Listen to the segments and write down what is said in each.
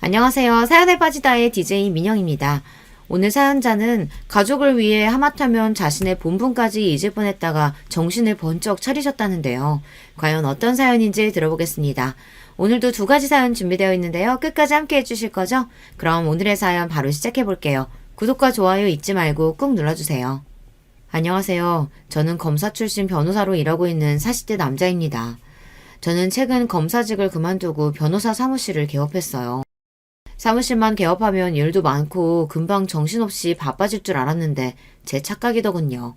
안녕하세요. 사연에 빠지다의 DJ 민영입니다. 오늘 사연자는 가족을 위해 하마터면 자신의 본분까지 잊을 뻔했다가 정신을 번쩍 차리셨다는데요. 과연 어떤 사연인지 들어보겠습니다. 오늘도 두 가지 사연 준비되어 있는데요. 끝까지 함께 해주실 거죠? 그럼 오늘의 사연 바로 시작해볼게요. 구독과 좋아요 잊지 말고 꾹 눌러주세요. 안녕하세요. 저는 검사 출신 변호사로 일하고 있는 40대 남자입니다. 저는 최근 검사직을 그만두고 변호사 사무실을 개업했어요. 사무실만 개업하면 일도 많고 금방 정신없이 바빠질 줄 알았는데 제 착각이더군요.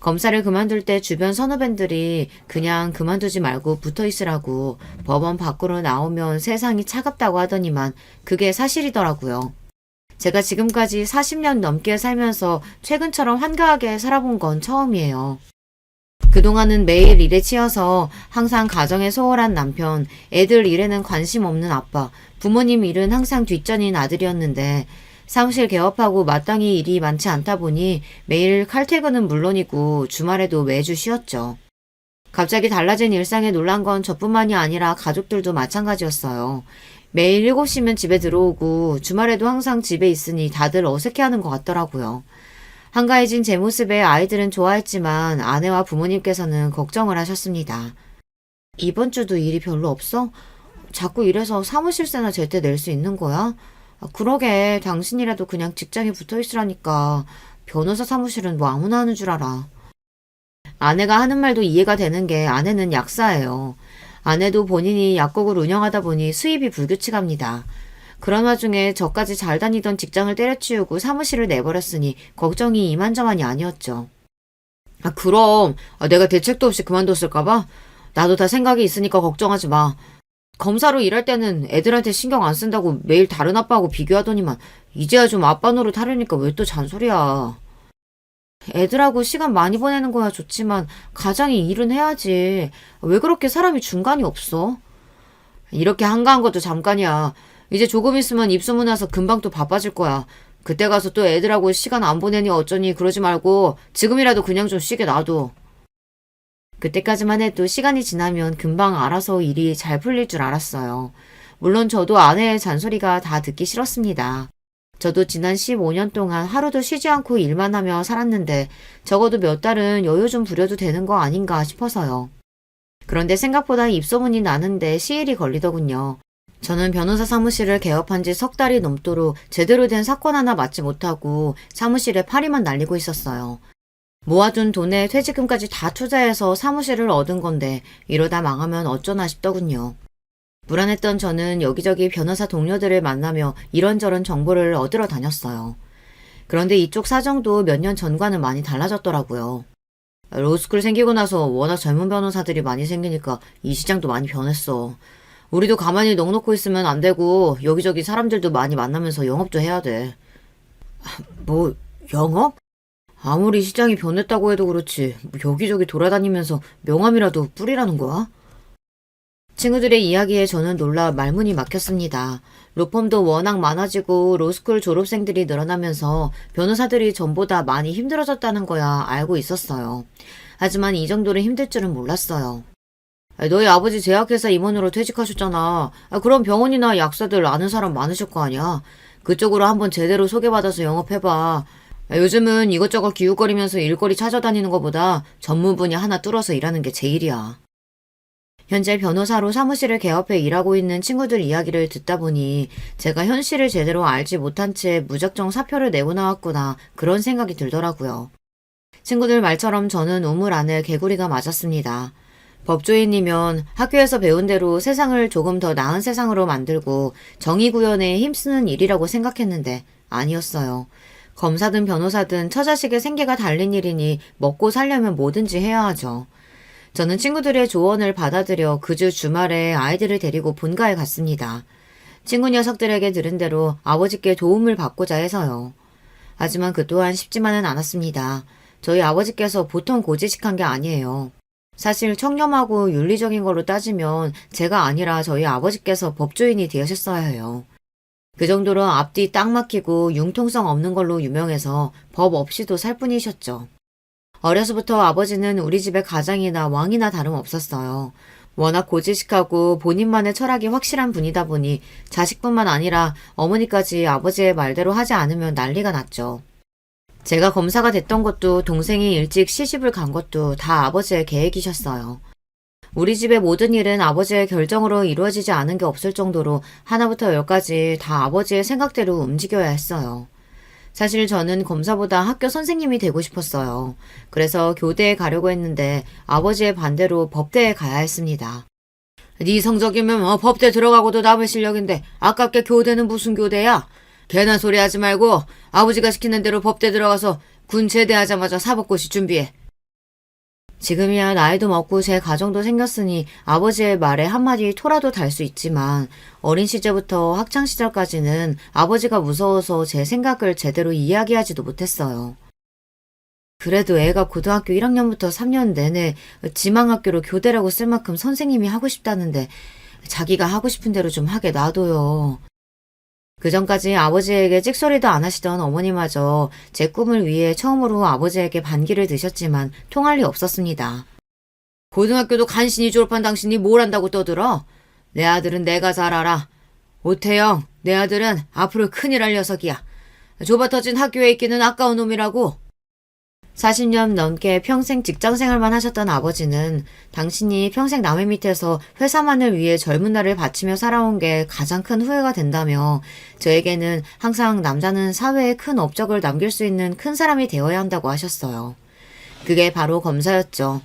검사를 그만둘 때 주변 선후배들이 그냥 그만두지 말고 붙어 있으라고 법원 밖으로 나오면 세상이 차갑다고 하더니만 그게 사실이더라고요. 제가 지금까지 40년 넘게 살면서 최근처럼 한가하게 살아본 건 처음이에요. 그동안은 매일 일에 치여서 항상 가정에 소홀한 남편, 애들 일에는 관심 없는 아빠, 부모님 일은 항상 뒷전인 아들이었는데 사무실 개업하고 마땅히 일이 많지 않다 보니 매일 칼퇴근은 물론이고 주말에도 매주 쉬었죠. 갑자기 달라진 일상에 놀란 건 저뿐만이 아니라 가족들도 마찬가지였어요. 매일 7시면 집에 들어오고 주말에도 항상 집에 있으니 다들 어색해하는 것 같더라고요. 한가해진 제 모습에 아이들은 좋아했지만 아내와 부모님께서는 걱정을 하셨습니다. 이번 주도 일이 별로 없어? 자꾸 이래서 사무실세나 제때 낼 수 있는 거야? 그러게 당신이라도 그냥 직장에 붙어 있으라니까. 변호사 사무실은 뭐 아무나 하는 줄 알아. 아내가 하는 말도 이해가 되는 게 아내는 약사예요. 아내도 본인이 약국을 운영하다 보니 수입이 불규칙합니다. 그런 와중에 저까지 잘 다니던 직장을 때려치우고 사무실을 내버렸으니 걱정이 이만저만이 아니었죠. 그럼 내가 대책도 없이 그만뒀을까봐? 나도 다 생각이 있으니까 걱정하지 마. 검사로 일할 때는 애들한테 신경 안 쓴다고 매일 다른 아빠하고 비교하더니만 이제야 좀 아빠 노릇 하려니까 왜 또 잔소리야. 애들하고 시간 많이 보내는 거야 좋지만 가장이 일은 해야지. 왜 그렇게 사람이 중간이 없어? 이렇게 한가한 것도 잠깐이야. 이제 조금 있으면 입소문 나서 금방 또 바빠질 거야. 그때 가서 또 애들하고 시간 안 보내니 어쩌니 그러지 말고 지금이라도 그냥 좀 쉬게 놔둬. 그때까지만 해도 시간이 지나면 금방 알아서 일이 잘 풀릴 줄 알았어요. 물론 저도 아내의 잔소리가 다 듣기 싫었습니다. 저도 지난 15년 동안 하루도 쉬지 않고 일만 하며 살았는데 적어도 몇 달은 여유 좀 부려도 되는 거 아닌가 싶어서요. 그런데 생각보다 입소문이 나는데 시일이 걸리더군요. 저는 변호사 사무실을 개업한 지 석 달이 넘도록 제대로 된 사건 하나 맡지 못하고 사무실에 파리만 날리고 있었어요. 모아둔 돈에 퇴직금까지 다 투자해서 사무실을 얻은 건데 이러다 망하면 어쩌나 싶더군요. 불안했던 저는 여기저기 변호사 동료들을 만나며 이런저런 정보를 얻으러 다녔어요. 그런데 이쪽 사정도 몇 년 전과는 많이 달라졌더라고요. 로스쿨 생기고 나서 워낙 젊은 변호사들이 많이 생기니까 이 시장도 많이 변했어. 우리도 가만히 넋놓고 있으면 안 되고 여기저기 사람들도 많이 만나면서 영업도 해야 돼. 뭐 영업? 아무리 시장이 변했다고 해도 그렇지 여기저기 돌아다니면서 명함이라도 뿌리라는 거야? 친구들의 이야기에 저는 놀라 말문이 막혔습니다. 로펌도 워낙 많아지고 로스쿨 졸업생들이 늘어나면서 변호사들이 전보다 많이 힘들어졌다는 거야 알고 있었어요. 하지만 이 정도로 힘들 줄은 몰랐어요. 너희 아버지 제약회사 임원으로 퇴직하셨잖아. 그럼 병원이나 약사들 아는 사람 많으실 거 아니야. 그쪽으로 한번 제대로 소개받아서 영업해봐. 요즘은 이것저것 기웃거리면서 일거리 찾아다니는 것보다 전문 분야 하나 뚫어서 일하는 게 제일이야. 현재 변호사로 사무실을 개업해 일하고 있는 친구들 이야기를 듣다 보니 제가 현실을 제대로 알지 못한 채 무작정 사표를 내고 나왔구나 그런 생각이 들더라고요. 친구들 말처럼 저는 우물 안에 개구리가 맞았습니다. 법조인이면 학교에서 배운 대로 세상을 조금 더 나은 세상으로 만들고 정의 구현에 힘쓰는 일이라고 생각했는데 아니었어요. 검사든 변호사든 처자식의 생계가 달린 일이니 먹고 살려면 뭐든지 해야 하죠. 저는 친구들의 조언을 받아들여 그 주 주말에 아이들을 데리고 본가에 갔습니다. 친구 녀석들에게 들은 대로 아버지께 도움을 받고자 해서요. 하지만 그 또한 쉽지만은 않았습니다. 저희 아버지께서 보통 고지식한 게 아니에요. 사실 청렴하고 윤리적인 걸로 따지면 제가 아니라 저희 아버지께서 법조인이 되셨어야 해요. 그 정도로 앞뒤 딱 막히고 융통성 없는 걸로 유명해서 법 없이도 살 뿐이셨죠. 어려서부터 아버지는 우리 집의 가장이나 왕이나 다름없었어요. 워낙 고지식하고 본인만의 철학이 확실한 분이다 보니 자식뿐만 아니라 어머니까지 아버지의 말대로 하지 않으면 난리가 났죠. 제가 검사가 됐던 것도 동생이 일찍 시집을 간 것도 다 아버지의 계획이셨어요. 우리 집의 모든 일은 아버지의 결정으로 이루어지지 않은 게 없을 정도로 하나부터 열까지 다 아버지의 생각대로 움직여야 했어요. 사실 저는 검사보다 학교 선생님이 되고 싶었어요. 그래서 교대에 가려고 했는데 아버지의 반대로 법대에 가야 했습니다. 네 성적이면 법대 들어가고도 남을 실력인데 아깝게 교대는 무슨 교대야? 괜한 소리 하지 말고 아버지가 시키는 대로 법대 들어가서 군 제대하자마자 사법고시 준비해. 지금이야 나이도 먹고 제 가정도 생겼으니 아버지의 말에 한마디 토라도 달 수 있지만 어린 시절부터 학창시절까지는 아버지가 무서워서 제 생각을 제대로 이야기하지도 못했어요. 그래도 애가 고등학교 1학년부터 3년 내내 지망학교로 교대라고 쓸 만큼 선생님이 하고 싶다는데 자기가 하고 싶은 대로 좀 하게 놔둬요. 그전까지 아버지에게 찍소리도 안 하시던 어머니마저 제 꿈을 위해 처음으로 아버지에게 반기를 드셨지만 통할 리 없었습니다. 고등학교도 간신히 졸업한 당신이 뭘 한다고 떠들어? 내 아들은 내가 잘 알아. 오태영, 내 아들은 앞으로 큰일 할 녀석이야. 좁아터진 학교에 있기는 아까운 놈이라고. 40년 넘게 평생 직장생활만 하셨던 아버지는 당신이 평생 남의 밑에서 회사만을 위해 젊은 날을 바치며 살아온 게 가장 큰 후회가 된다며 저에게는 항상 남자는 사회에 큰 업적을 남길 수 있는 큰 사람이 되어야 한다고 하셨어요. 그게 바로 검사였죠.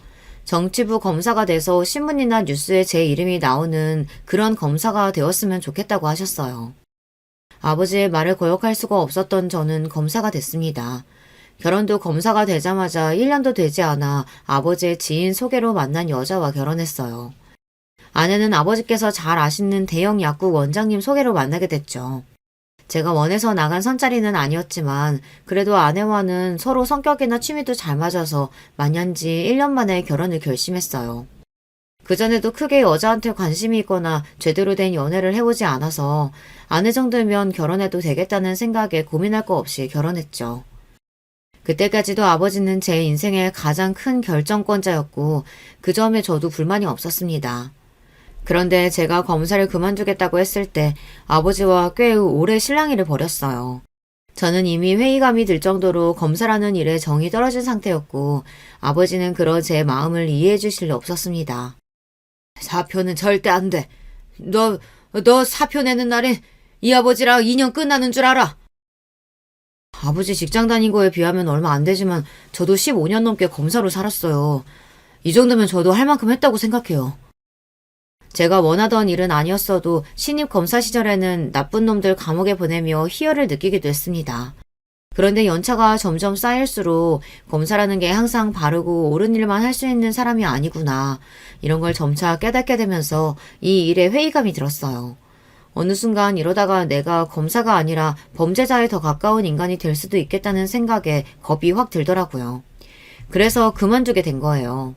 정치부 검사가 돼서 신문이나 뉴스에 제 이름이 나오는 그런 검사가 되었으면 좋겠다고 하셨어요. 아버지의 말을 거역할 수가 없었던 저는 검사가 됐습니다. 결혼도 검사가 되자마자 1년도 되지 않아 아버지의 지인 소개로 만난 여자와 결혼했어요. 아내는 아버지께서 잘 아시는 대형 약국 원장님 소개로 만나게 됐죠. 제가 원해서 나간 선자리는 아니었지만 그래도 아내와는 서로 성격이나 취미도 잘 맞아서 만난 지 1년 만에 결혼을 결심했어요. 그전에도 크게 여자한테 관심이 있거나 제대로 된 연애를 해보지 않아서 아내 정도면 결혼해도 되겠다는 생각에 고민할 거 없이 결혼했죠. 그때까지도 아버지는 제 인생의 가장 큰 결정권자였고 그 점에 저도 불만이 없었습니다. 그런데 제가 검사를 그만두겠다고 했을 때 아버지와 꽤 오래 실랑이를 벌였어요. 저는 이미 회의감이 들 정도로 검사라는 일에 정이 떨어진 상태였고 아버지는 그런 제 마음을 이해해 주실 리 없었습니다. 사표는 절대 안 돼. 너 사표 내는 날에 이 아버지랑 인연 끝나는 줄 알아? 아버지 직장 다닌 거에 비하면 얼마 안 되지만 저도 15년 넘게 검사로 살았어요. 이 정도면 저도 할 만큼 했다고 생각해요. 제가 원하던 일은 아니었어도 신입 검사 시절에는 나쁜 놈들 감옥에 보내며 희열을 느끼기도 했습니다. 그런데 연차가 점점 쌓일수록 검사라는 게 항상 바르고 옳은 일만 할 수 있는 사람이 아니구나. 이런 걸 점차 깨닫게 되면서 이 일에 회의감이 들었어요. 어느 순간 이러다가 내가 검사가 아니라 범죄자에 더 가까운 인간이 될 수도 있겠다는 생각에 겁이 확 들더라고요. 그래서 그만두게 된 거예요.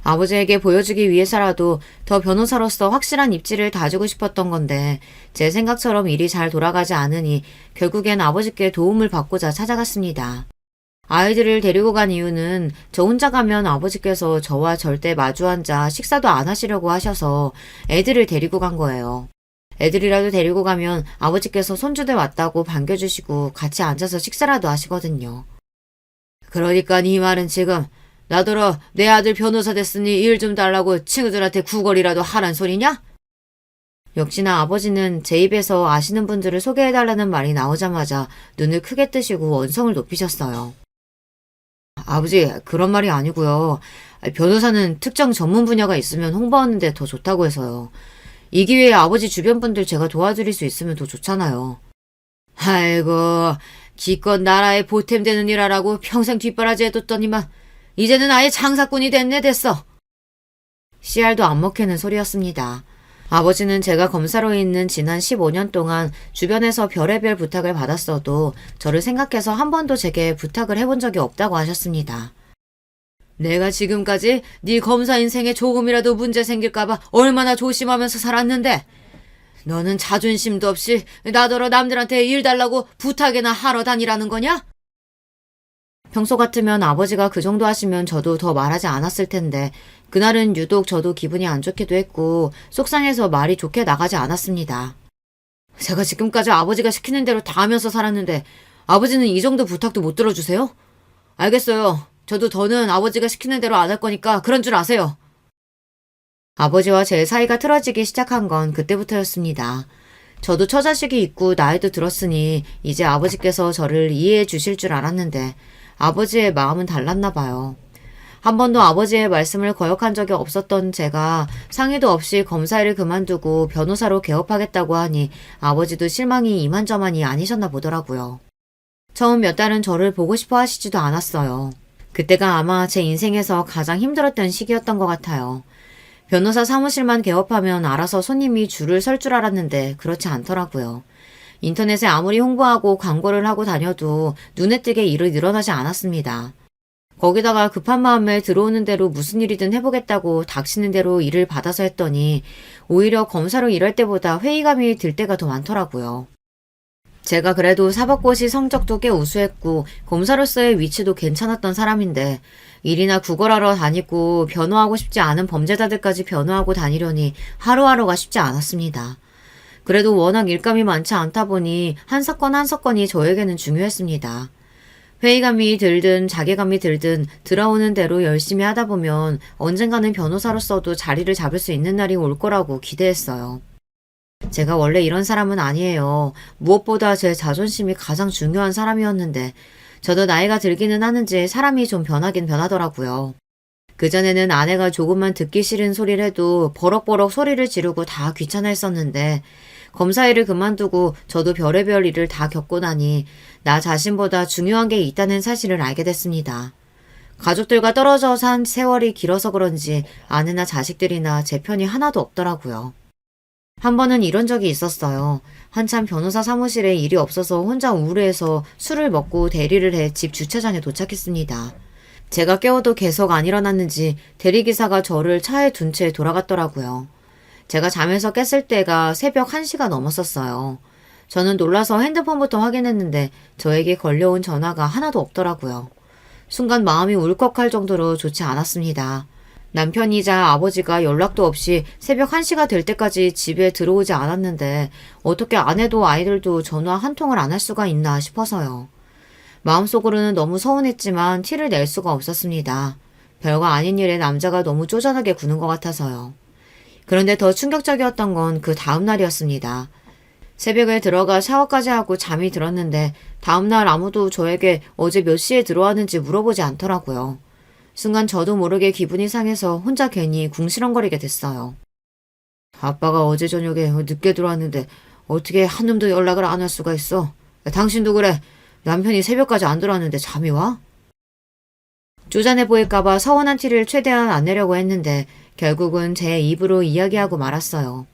아버지에게 보여주기 위해서라도 더 변호사로서 확실한 입지를 다지고 싶었던 건데 제 생각처럼 일이 잘 돌아가지 않으니 결국엔 아버지께 도움을 받고자 찾아갔습니다. 아이들을 데리고 간 이유는 저 혼자 가면 아버지께서 저와 절대 마주 앉아 식사도 안 하시려고 하셔서 애들을 데리고 간 거예요. 애들이라도 데리고 가면 아버지께서 손주들 왔다고 반겨주시고 같이 앉아서 식사라도 하시거든요. 그러니까 네 말은 지금 나더러 내 아들 변호사 됐으니 일 좀 달라고 친구들한테 구걸이라도 하란 소리냐? 역시나 아버지는 제 입에서 아시는 분들을 소개해달라는 말이 나오자마자 눈을 크게 뜨시고 원성을 높이셨어요. 아버지, 그런 말이 아니고요. 변호사는 특정 전문 분야가 있으면 홍보하는 데 더 좋다고 해서요. 이 기회에 아버지 주변 분들 제가 도와드릴 수 있으면 더 좋잖아요. 아이고, 기껏 나라에 보탬되는 일 하라고 평생 뒷바라지 해뒀더니만 이제는 아예 장사꾼이 됐어. 씨알도 안 먹히는 소리였습니다. 아버지는 제가 검사로 있는 지난 15년 동안 주변에서 별의별 부탁을 받았어도 저를 생각해서 한 번도 제게 부탁을 해본 적이 없다고 하셨습니다. 내가 지금까지 네 검사 인생에 조금이라도 문제 생길까봐 얼마나 조심하면서 살았는데 너는 자존심도 없이 나더러 남들한테 일 달라고 부탁이나 하러 다니라는 거냐? 평소 같으면 아버지가 그 정도 하시면 저도 더 말하지 않았을 텐데 그날은 유독 저도 기분이 안 좋기도 했고 속상해서 말이 좋게 나가지 않았습니다. 제가 지금까지 아버지가 시키는 대로 다 하면서 살았는데 아버지는 이 정도 부탁도 못 들어주세요? 알겠어요. 저도 더는 아버지가 시키는 대로 안 할 거니까 그런 줄 아세요. 아버지와 제 사이가 틀어지기 시작한 건 그때부터였습니다. 저도 처자식이 있고 나이도 들었으니 이제 아버지께서 저를 이해해 주실 줄 알았는데 아버지의 마음은 달랐나 봐요. 한 번도 아버지의 말씀을 거역한 적이 없었던 제가 상의도 없이 검사일을 그만두고 변호사로 개업하겠다고 하니 아버지도 실망이 이만저만이 아니셨나 보더라고요. 처음 몇 달은 저를 보고 싶어 하시지도 않았어요. 그때가 아마 제 인생에서 가장 힘들었던 시기였던 것 같아요. 변호사 사무실만 개업하면 알아서 손님이 줄을 설 줄 알았는데 그렇지 않더라고요. 인터넷에 아무리 홍보하고 광고를 하고 다녀도 눈에 띄게 일이 늘어나지 않았습니다. 거기다가 급한 마음에 들어오는 대로 무슨 일이든 해보겠다고 닥치는 대로 일을 받아서 했더니 오히려 검사로 일할 때보다 회의감이 들 때가 더 많더라고요. 제가 그래도 사법고시 성적도 꽤 우수했고 검사로서의 위치도 괜찮았던 사람인데 일이나 구걸하러 다니고 변호하고 싶지 않은 범죄자들까지 변호하고 다니려니 하루하루가 쉽지 않았습니다. 그래도 워낙 일감이 많지 않다 보니 한 사건 한 사건이 저에게는 중요했습니다. 회의감이 들든 자괴감이 들든 들어오는 대로 열심히 하다 보면 언젠가는 변호사로서도 자리를 잡을 수 있는 날이 올 거라고 기대했어요. 제가 원래 이런 사람은 아니에요. 무엇보다 제 자존심이 가장 중요한 사람이었는데 저도 나이가 들기는 하는지 사람이 좀 변하긴 변하더라고요. 그전에는 아내가 조금만 듣기 싫은 소리를 해도 버럭버럭 소리를 지르고 다 귀찮아했었는데 검사 일을 그만두고 저도 별의별 일을 다 겪고 나니 나 자신보다 중요한 게 있다는 사실을 알게 됐습니다. 가족들과 떨어져 산 세월이 길어서 그런지 아내나 자식들이나 제 편이 하나도 없더라고요. 한 번은 이런 적이 있었어요. 한참 변호사 사무실에 일이 없어서 혼자 우울해서 술을 먹고 대리를 해 집 주차장에 도착했습니다. 제가 깨워도 계속 안 일어났는지 대리기사가 저를 차에 둔 채 돌아갔더라고요. 제가 잠에서 깼을 때가 새벽 1시가 넘었었어요. 저는 놀라서 핸드폰부터 확인했는데 저에게 걸려온 전화가 하나도 없더라고요. 순간 마음이 울컥할 정도로 좋지 않았습니다. 남편이자 아버지가 연락도 없이 새벽 1시가 될 때까지 집에 들어오지 않았는데 어떻게 아내도 아이들도 전화 한 통을 안 할 수가 있나 싶어서요. 마음속으로는 너무 서운했지만 티를 낼 수가 없었습니다. 별거 아닌 일에 남자가 너무 쪼잔하게 구는 것 같아서요. 그런데 더 충격적이었던 건 그 다음 날이었습니다. 새벽에 들어가 샤워까지 하고 잠이 들었는데 다음날 아무도 저에게 어제 몇 시에 들어왔는지 물어보지 않더라고요. 순간 저도 모르게 기분이 상해서 혼자 괜히 궁시렁거리게 됐어요. 아빠가 어제 저녁에 늦게 들어왔는데 어떻게 한 놈도 연락을 안 할 수가 있어? 당신도 그래. 남편이 새벽까지 안 들어왔는데 잠이 와? 쪼잔해 보일까봐 서운한 티를 최대한 안 내려고 했는데 결국은 제 입으로 이야기하고 말았어요.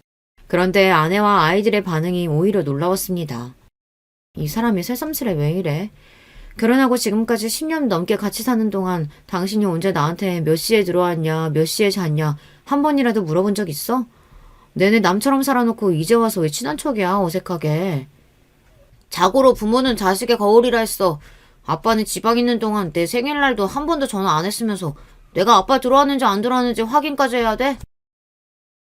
그런데 아내와 아이들의 반응이 오히려 놀라웠습니다. 이 사람이 새삼스레 왜 이래? 결혼하고 지금까지 10년 넘게 같이 사는 동안 당신이 언제 나한테 몇 시에 들어왔냐, 몇 시에 잤냐 한 번이라도 물어본 적 있어? 내내 남처럼 살아놓고 이제 와서 왜 친한 척이야, 어색하게. 자고로 부모는 자식의 거울이라 했어. 아빠는 지방 있는 동안 내 생일날도 한 번도 전화 안 했으면서 내가 아빠 들어왔는지 안 들어왔는지 확인까지 해야 돼?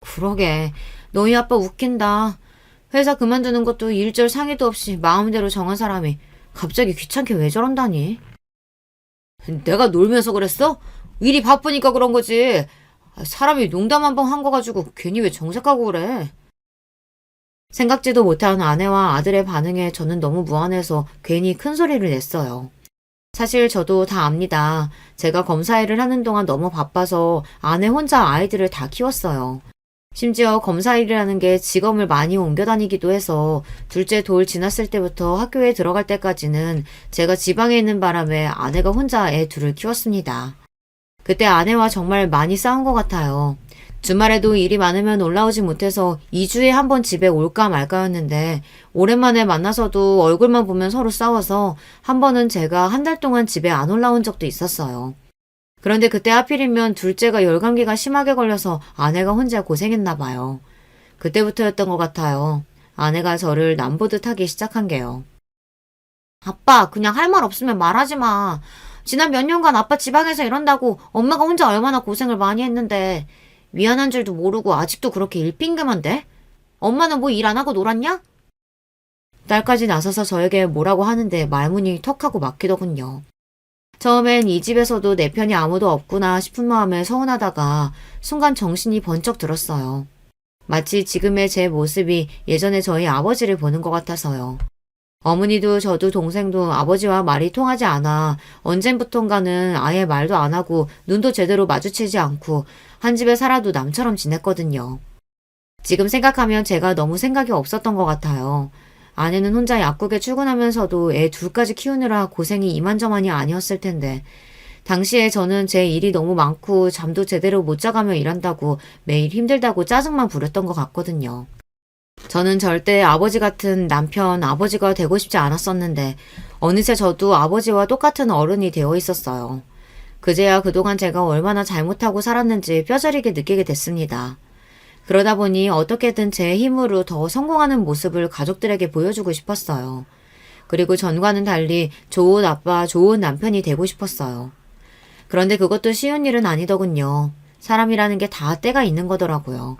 그러게. 너희 아빠 웃긴다. 회사 그만두는 것도 일절 상의도 없이 마음대로 정한 사람이 갑자기 귀찮게 왜 저런다니? 내가 놀면서 그랬어? 일이 바쁘니까 그런 거지. 사람이 농담 한 번 한 거 가지고 괜히 왜 정색하고 그래? 생각지도 못한 아내와 아들의 반응에 저는 너무 무안해서 괜히 큰 소리를 냈어요. 사실 저도 다 압니다. 제가 검사 일을 하는 동안 너무 바빠서 아내 혼자 아이들을 다 키웠어요. 심지어 검사 일이라는 게 직업을 많이 옮겨 다니기도 해서 둘째 돌 지났을 때부터 학교에 들어갈 때까지는 제가 지방에 있는 바람에 아내가 혼자 애 둘을 키웠습니다. 그때 아내와 정말 많이 싸운 것 같아요. 주말에도 일이 많으면 올라오지 못해서 2주에 한 번 집에 올까 말까였는데 오랜만에 만나서도 얼굴만 보면 서로 싸워서 한 번은 제가 한 달 동안 집에 안 올라온 적도 있었어요. 그런데 그때 하필이면 둘째가 열감기가 심하게 걸려서 아내가 혼자 고생했나 봐요. 그때부터였던 것 같아요. 아내가 저를 남보듯 하기 시작한 게요. 아빠, 그냥 할 말 없으면 말하지 마. 지난 몇 년간 아빠 지방에서 이런다고 엄마가 혼자 얼마나 고생을 많이 했는데 미안한 줄도 모르고 아직도 그렇게 일핑계만대? 엄마는 뭐 일 안 하고 놀았냐? 딸까지 나서서 저에게 뭐라고 하는데 말문이 턱하고 막히더군요. 처음엔 이 집에서도 내 편이 아무도 없구나 싶은 마음에 서운하다가 순간 정신이 번쩍 들었어요. 마치 지금의 제 모습이 예전에 저희 아버지를 보는 것 같아서요. 어머니도 저도 동생도 아버지와 말이 통하지 않아 언젠부턴가는 아예 말도 안 하고 눈도 제대로 마주치지 않고 한 집에 살아도 남처럼 지냈거든요. 지금 생각하면 제가 너무 생각이 없었던 것 같아요. 아내는 혼자 약국에 출근하면서도 애 둘까지 키우느라 고생이 이만저만이 아니었을 텐데 당시에 저는 제 일이 너무 많고 잠도 제대로 못 자가며 일한다고 매일 힘들다고 짜증만 부렸던 것 같거든요. 저는 절대 아버지 같은 남편, 아버지가 되고 싶지 않았었는데 어느새 저도 아버지와 똑같은 어른이 되어 있었어요. 그제야 그동안 제가 얼마나 잘못하고 살았는지 뼈저리게 느끼게 됐습니다. 그러다 보니 어떻게든 제 힘으로 더 성공하는 모습을 가족들에게 보여주고 싶었어요. 그리고 전과는 달리 좋은 아빠, 좋은 남편이 되고 싶었어요. 그런데 그것도 쉬운 일은 아니더군요. 사람이라는 게 다 때가 있는 거더라고요.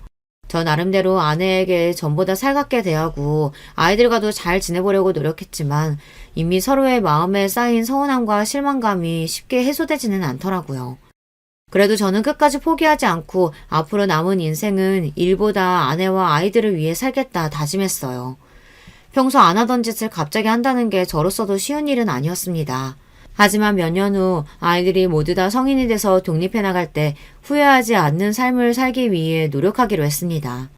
저 나름대로 아내에게 전보다 살갑게 대하고 아이들과도 잘 지내보려고 노력했지만 이미 서로의 마음에 쌓인 서운함과 실망감이 쉽게 해소되지는 않더라고요. 그래도 저는 끝까지 포기하지 않고 앞으로 남은 인생은 일보다 아내와 아이들을 위해 살겠다 다짐했어요. 평소 안 하던 짓을 갑자기 한다는 게 저로서도 쉬운 일은 아니었습니다. 하지만 몇 년 후 아이들이 모두 다 성인이 돼서 독립해 나갈 때 후회하지 않는 삶을 살기 위해 노력하기로 했습니다.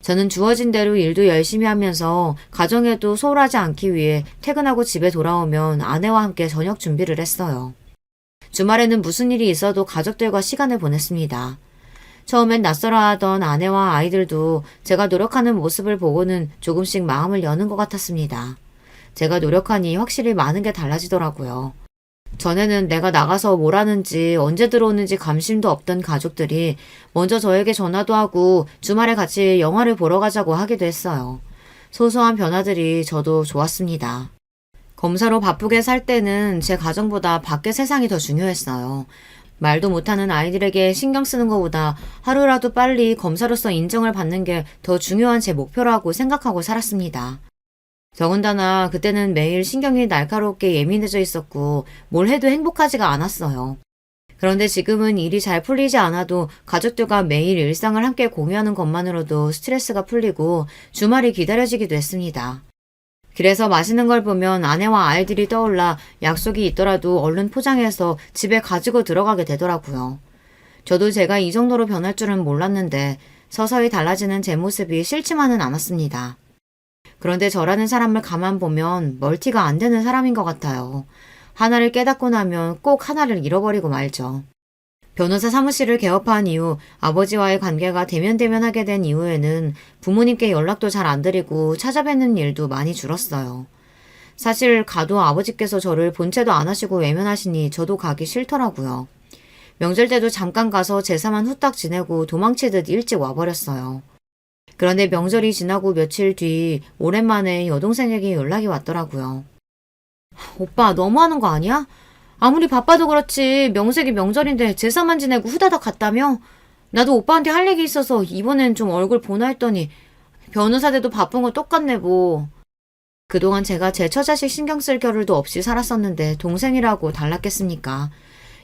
저는 주어진 대로 일도 열심히 하면서 가정에도 소홀하지 않기 위해 퇴근하고 집에 돌아오면 아내와 함께 저녁 준비를 했어요. 주말에는 무슨 일이 있어도 가족들과 시간을 보냈습니다. 처음엔 낯설어하던 아내와 아이들도 제가 노력하는 모습을 보고는 조금씩 마음을 여는 것 같았습니다. 제가 노력하니 확실히 많은 게 달라지더라고요. 전에는 내가 나가서 뭘 하는지 언제 들어오는지 감심도 없던 가족들이 먼저 저에게 전화도 하고 주말에 같이 영화를 보러 가자고 하기도 했어요. 소소한 변화들이 저도 좋았습니다. 검사로 바쁘게 살 때는 제 가정보다 밖의 세상이 더 중요했어요. 말도 못하는 아이들에게 신경 쓰는 것보다 하루라도 빨리 검사로서 인정을 받는 게 더 중요한 제 목표라고 생각하고 살았습니다. 더군다나 그때는 매일 신경이 날카롭게 예민해져 있었고 뭘 해도 행복하지가 않았어요. 그런데 지금은 일이 잘 풀리지 않아도 가족들과 매일 일상을 함께 공유하는 것만으로도 스트레스가 풀리고 주말이 기다려지기도 했습니다. 그래서 맛있는 걸 보면 아내와 아이들이 떠올라 약속이 있더라도 얼른 포장해서 집에 가지고 들어가게 되더라고요. 저도 제가 이 정도로 변할 줄은 몰랐는데 서서히 달라지는 제 모습이 싫지만은 않았습니다. 그런데 저라는 사람을 가만 보면 멀티가 안 되는 사람인 것 같아요. 하나를 깨닫고 나면 꼭 하나를 잃어버리고 말죠. 변호사 사무실을 개업한 이후 아버지와의 관계가 대면대면하게 된 이후에는 부모님께 연락도 잘 안 드리고 찾아뵙는 일도 많이 줄었어요. 사실 가도 아버지께서 저를 본체도 안 하시고 외면하시니 저도 가기 싫더라고요. 명절 때도 잠깐 가서 제사만 후딱 지내고 도망치듯 일찍 와버렸어요. 그런데 명절이 지나고 며칠 뒤 오랜만에 여동생에게 연락이 왔더라고요. 오빠 너무하는 거 아니야? 아무리 바빠도 그렇지 명색이 명절인데 제사만 지내고 후다닥 갔다며? 나도 오빠한테 할 얘기 있어서 이번엔 좀 얼굴 보나 했더니 변호사 돼도 바쁜 거 똑같네 뭐. 그동안 제가 제 처자식 신경 쓸 겨를도 없이 살았었는데 동생이라고 달랐겠습니까?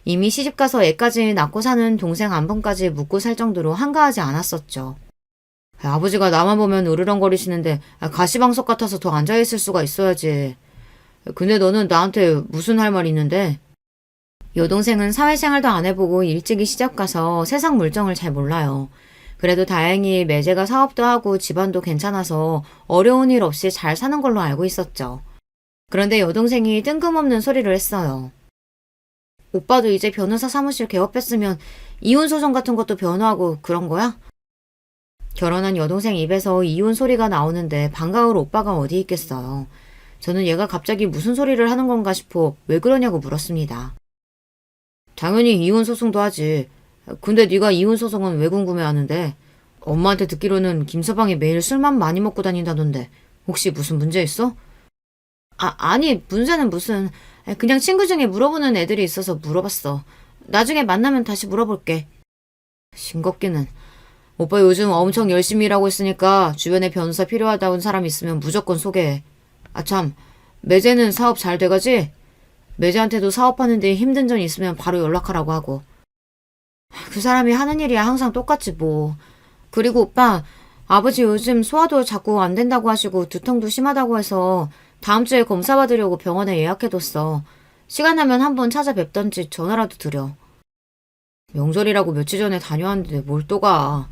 이미 시집가서 애까지 낳고 사는 동생 안부까지 묻고 살 정도로 한가하지 않았었죠. 아버지가 나만 보면 으르렁거리시는데 가시방석 같아서 더 앉아있을 수가 있어야지. 근데 너는 나한테 무슨 할 말 있는데? 여동생은 사회생활도 안 해보고 일찍이 시집 가서 세상 물정을 잘 몰라요. 그래도 다행히 매제가 사업도 하고 집안도 괜찮아서 어려운 일 없이 잘 사는 걸로 알고 있었죠. 그런데 여동생이 뜬금없는 소리를 했어요. 오빠도 이제 변호사 사무실 개업했으면 이혼소송 같은 것도 변호하고 그런 거야? 결혼한 여동생 입에서 이혼 소리가 나오는데 반가울 오빠가 어디 있겠어요. 저는 얘가 갑자기 무슨 소리를 하는 건가 싶어 왜 그러냐고 물었습니다. 당연히 이혼 소송도 하지. 근데 네가 이혼 소송은 왜 궁금해하는데? 엄마한테 듣기로는 김서방이 매일 술만 많이 먹고 다닌다던데 혹시 무슨 문제 있어? 아니 문제는 무슨 그냥 친구 중에 물어보는 애들이 있어서 물어봤어. 나중에 만나면 다시 물어볼게. 싱겁기는. 오빠 요즘 엄청 열심히 일하고 있으니까 주변에 변호사 필요하다는 사람 있으면 무조건 소개해. 참, 매제는 사업 잘 돼가지? 매제한테도 사업하는데 힘든 점 있으면 바로 연락하라고 하고. 그 사람이 하는 일이야 항상 똑같지 뭐. 그리고 오빠, 아버지 요즘 소화도 자꾸 안 된다고 하시고 두통도 심하다고 해서 다음 주에 검사 받으려고 병원에 예약해뒀어. 시간 나면 한번 찾아뵙던지 전화라도 드려. 명절이라고 며칠 전에 다녀왔는데 뭘 또 가.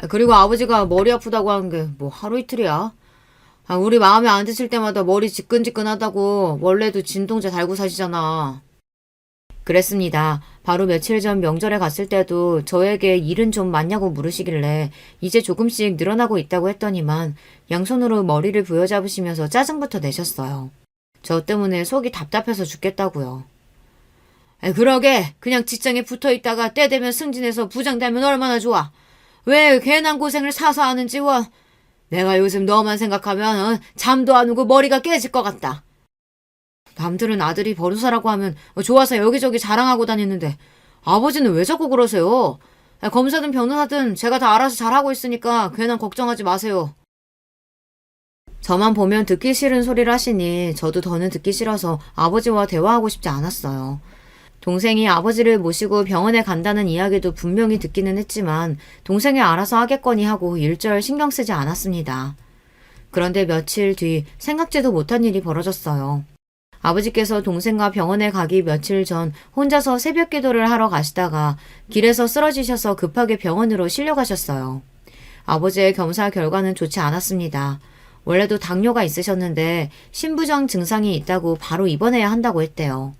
그리고 아버지가 머리 아프다고 하는 게 뭐 하루 이틀이야. 우리 마음에 안 드실 때마다 머리 지끈지끈하다고 원래도 진통제 달고 사시잖아. 그랬습니다. 바로 며칠 전 명절에 갔을 때도 저에게 일은 좀 많냐고 물으시길래 이제 조금씩 늘어나고 있다고 했더니만 양손으로 머리를 부여잡으시면서 짜증부터 내셨어요. 저 때문에 속이 답답해서 죽겠다고요. 그러게 그냥 직장에 붙어있다가 때 되면 승진해서 부장 되면 얼마나 좋아. 왜 괜한 고생을 사서 하는지 내가 요즘 너만 생각하면 잠도 안 오고 머리가 깨질 것 같다. 남들은 아들이 변호사라고 하면 좋아서 여기저기 자랑하고 다니는데 아버지는 왜 자꾸 그러세요? 검사든 변호사든 제가 다 알아서 잘하고 있으니까 괜한 걱정하지 마세요. 저만 보면 듣기 싫은 소리를 하시니 저도 더는 듣기 싫어서 아버지와 대화하고 싶지 않았어요. 동생이 아버지를 모시고 병원에 간다는 이야기도 분명히 듣기는 했지만 동생이 알아서 하겠거니 하고 일절 신경 쓰지 않았습니다. 그런데 며칠 뒤 생각지도 못한 일이 벌어졌어요. 아버지께서 동생과 병원에 가기 며칠 전 혼자서 새벽 기도를 하러 가시다가 길에서 쓰러지셔서 급하게 병원으로 실려가셨어요. 아버지의 검사 결과는 좋지 않았습니다. 원래도 당뇨가 있으셨는데 신부정 증상이 있다고 바로 입원해야 한다고 했대요.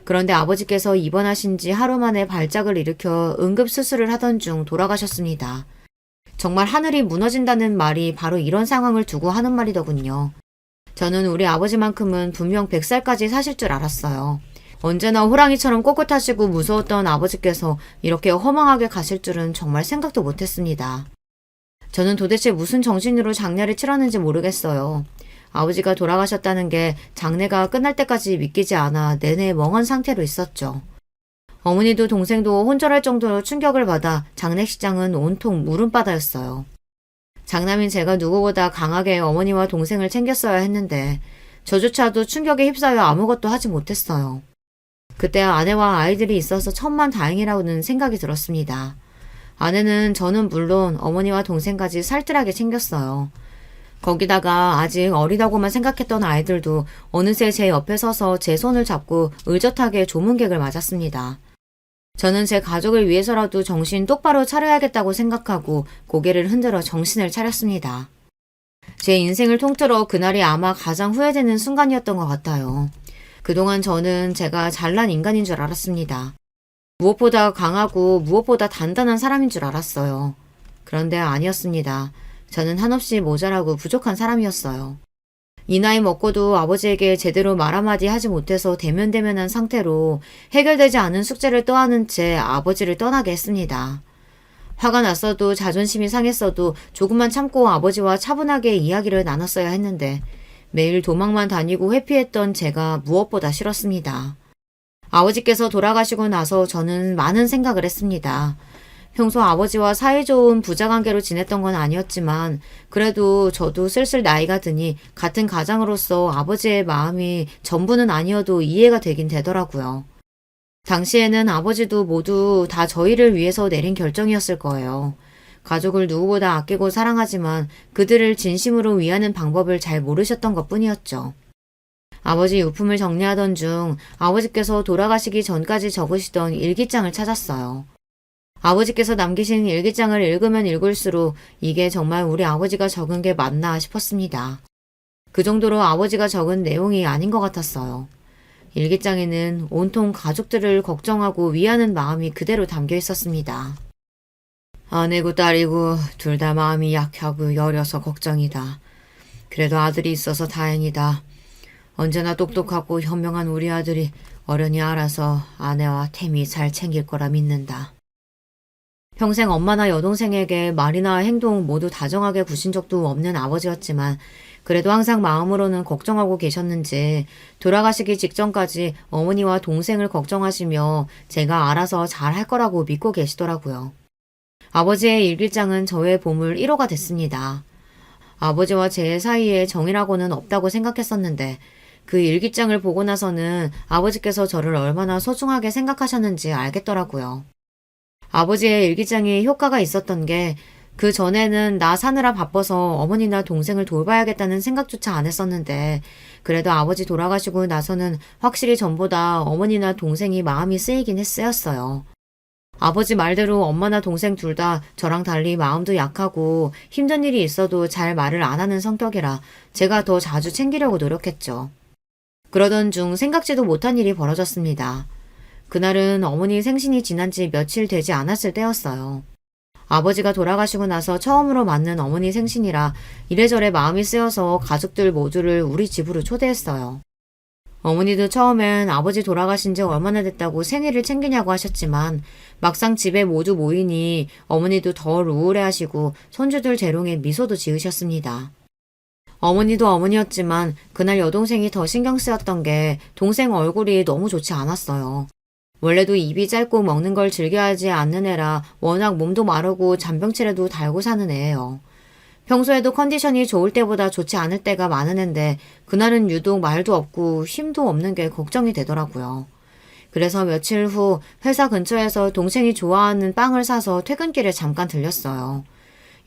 그런데 아버지께서 입원하신 지 하루 만에 발작을 일으켜 응급수술을 하던 중 돌아가셨습니다. 정말 하늘이 무너진다는 말이 바로 이런 상황을 두고 하는 말이더군요. 저는 우리 아버지만큼은 분명 100살까지 사실 줄 알았어요. 언제나 호랑이처럼 꼿꼿하시고 무서웠던 아버지께서 이렇게 허망하게 가실 줄은 정말 생각도 못했습니다. 저는 도대체 무슨 정신으로 장례를 치렀는지 모르겠어요. 아버지가 돌아가셨다는 게 장례가 끝날 때까지 믿기지 않아 내내 멍한 상태로 있었죠. 어머니도 동생도 혼절할 정도로 충격을 받아 장례식장은 온통 물음바다였어요. 장남인 제가 누구보다 강하게 어머니와 동생을 챙겼어야 했는데 저조차도 충격에 휩싸여 아무것도 하지 못했어요. 그때 아내와 아이들이 있어서 천만다행이라고는 생각이 들었습니다. 아내는 저는 물론 어머니와 동생까지 살뜰하게 챙겼어요. 거기다가 아직 어리다고만 생각했던 아이들도 어느새 제 옆에 서서 제 손을 잡고 의젓하게 조문객을 맞았습니다. 저는 제 가족을 위해서라도 정신 똑바로 차려야겠다고 생각하고 고개를 흔들어 정신을 차렸습니다. 제 인생을 통틀어 그날이 아마 가장 후회되는 순간이었던 것 같아요. 그동안 저는 제가 잘난 인간인 줄 알았습니다. 무엇보다 강하고 무엇보다 단단한 사람인 줄 알았어요. 그런데 아니었습니다. 저는 한없이 모자라고 부족한 사람이었어요. 이 나이 먹고도 아버지에게 제대로 말 한마디 하지 못해서 대면대면한 상태로 해결되지 않은 숙제를 떠안은 채 아버지를 떠나게 했습니다. 화가 났어도 자존심이 상했어도 조금만 참고 아버지와 차분하게 이야기를 나눴어야 했는데 매일 도망만 다니고 회피했던 제가 무엇보다 싫었습니다. 아버지께서 돌아가시고 나서 저는 많은 생각을 했습니다. 평소 아버지와 사이좋은 부자관계로 지냈던 건 아니었지만 그래도 저도 슬슬 나이가 드니 같은 가장으로서 아버지의 마음이 전부는 아니어도 이해가 되긴 되더라고요. 당시에는 아버지도 모두 다 저희를 위해서 내린 결정이었을 거예요. 가족을 누구보다 아끼고 사랑하지만 그들을 진심으로 위하는 방법을 잘 모르셨던 것뿐이었죠. 아버지 유품을 정리하던 중 아버지께서 돌아가시기 전까지 적으시던 일기장을 찾았어요. 아버지께서 남기신 일기장을 읽으면 읽을수록 이게 정말 우리 아버지가 적은 게 맞나 싶었습니다. 그 정도로 아버지가 적은 내용이 아닌 것 같았어요. 일기장에는 온통 가족들을 걱정하고 위하는 마음이 그대로 담겨 있었습니다. 아내고 딸이고 둘 다 마음이 약하고 여려서 걱정이다. 그래도 아들이 있어서 다행이다. 언제나 똑똑하고 현명한 우리 아들이 어련히 알아서 아내와 태미 잘 챙길 거라 믿는다. 평생 엄마나 여동생에게 말이나 행동 모두 다정하게 구신 적도 없는 아버지였지만 그래도 항상 마음으로는 걱정하고 계셨는지 돌아가시기 직전까지 어머니와 동생을 걱정하시며 제가 알아서 잘 할 거라고 믿고 계시더라고요. 아버지의 일기장은 저의 보물 1호가 됐습니다. 아버지와 제 사이에 정이라고는 없다고 생각했었는데 그 일기장을 보고 나서는 아버지께서 저를 얼마나 소중하게 생각하셨는지 알겠더라고요. 아버지의 일기장이 효과가 있었던 게 그 전에는 나 사느라 바빠서 어머니나 동생을 돌봐야겠다는 생각조차 안 했었는데 그래도 아버지 돌아가시고 나서는 확실히 전보다 어머니나 동생이 마음이 쓰이긴 쓰였어요. 아버지 말대로 엄마나 동생 둘 다 저랑 달리 마음도 약하고 힘든 일이 있어도 잘 말을 안 하는 성격이라 제가 더 자주 챙기려고 노력했죠. 그러던 중 생각지도 못한 일이 벌어졌습니다. 그날은 어머니 생신이 지난 지 며칠 되지 않았을 때였어요. 아버지가 돌아가시고 나서 처음으로 맞는 어머니 생신이라 이래저래 마음이 쓰여서 가족들 모두를 우리 집으로 초대했어요. 어머니도 처음엔 아버지 돌아가신 지 얼마나 됐다고 생일을 챙기냐고 하셨지만 막상 집에 모두 모이니 어머니도 덜 우울해하시고 손주들 재롱에 미소도 지으셨습니다. 어머니도 어머니였지만 그날 여동생이 더 신경 쓰였던 게 동생 얼굴이 너무 좋지 않았어요. 원래도 입이 짧고 먹는 걸 즐겨하지 않는 애라 워낙 몸도 마르고 잔병치레도 달고 사는 애예요. 평소에도 컨디션이 좋을 때보다 좋지 않을 때가 많은 앤데 그날은 유독 말도 없고 힘도 없는 게 걱정이 되더라고요. 그래서 며칠 후 회사 근처에서 동생이 좋아하는 빵을 사서 퇴근길에 잠깐 들렸어요.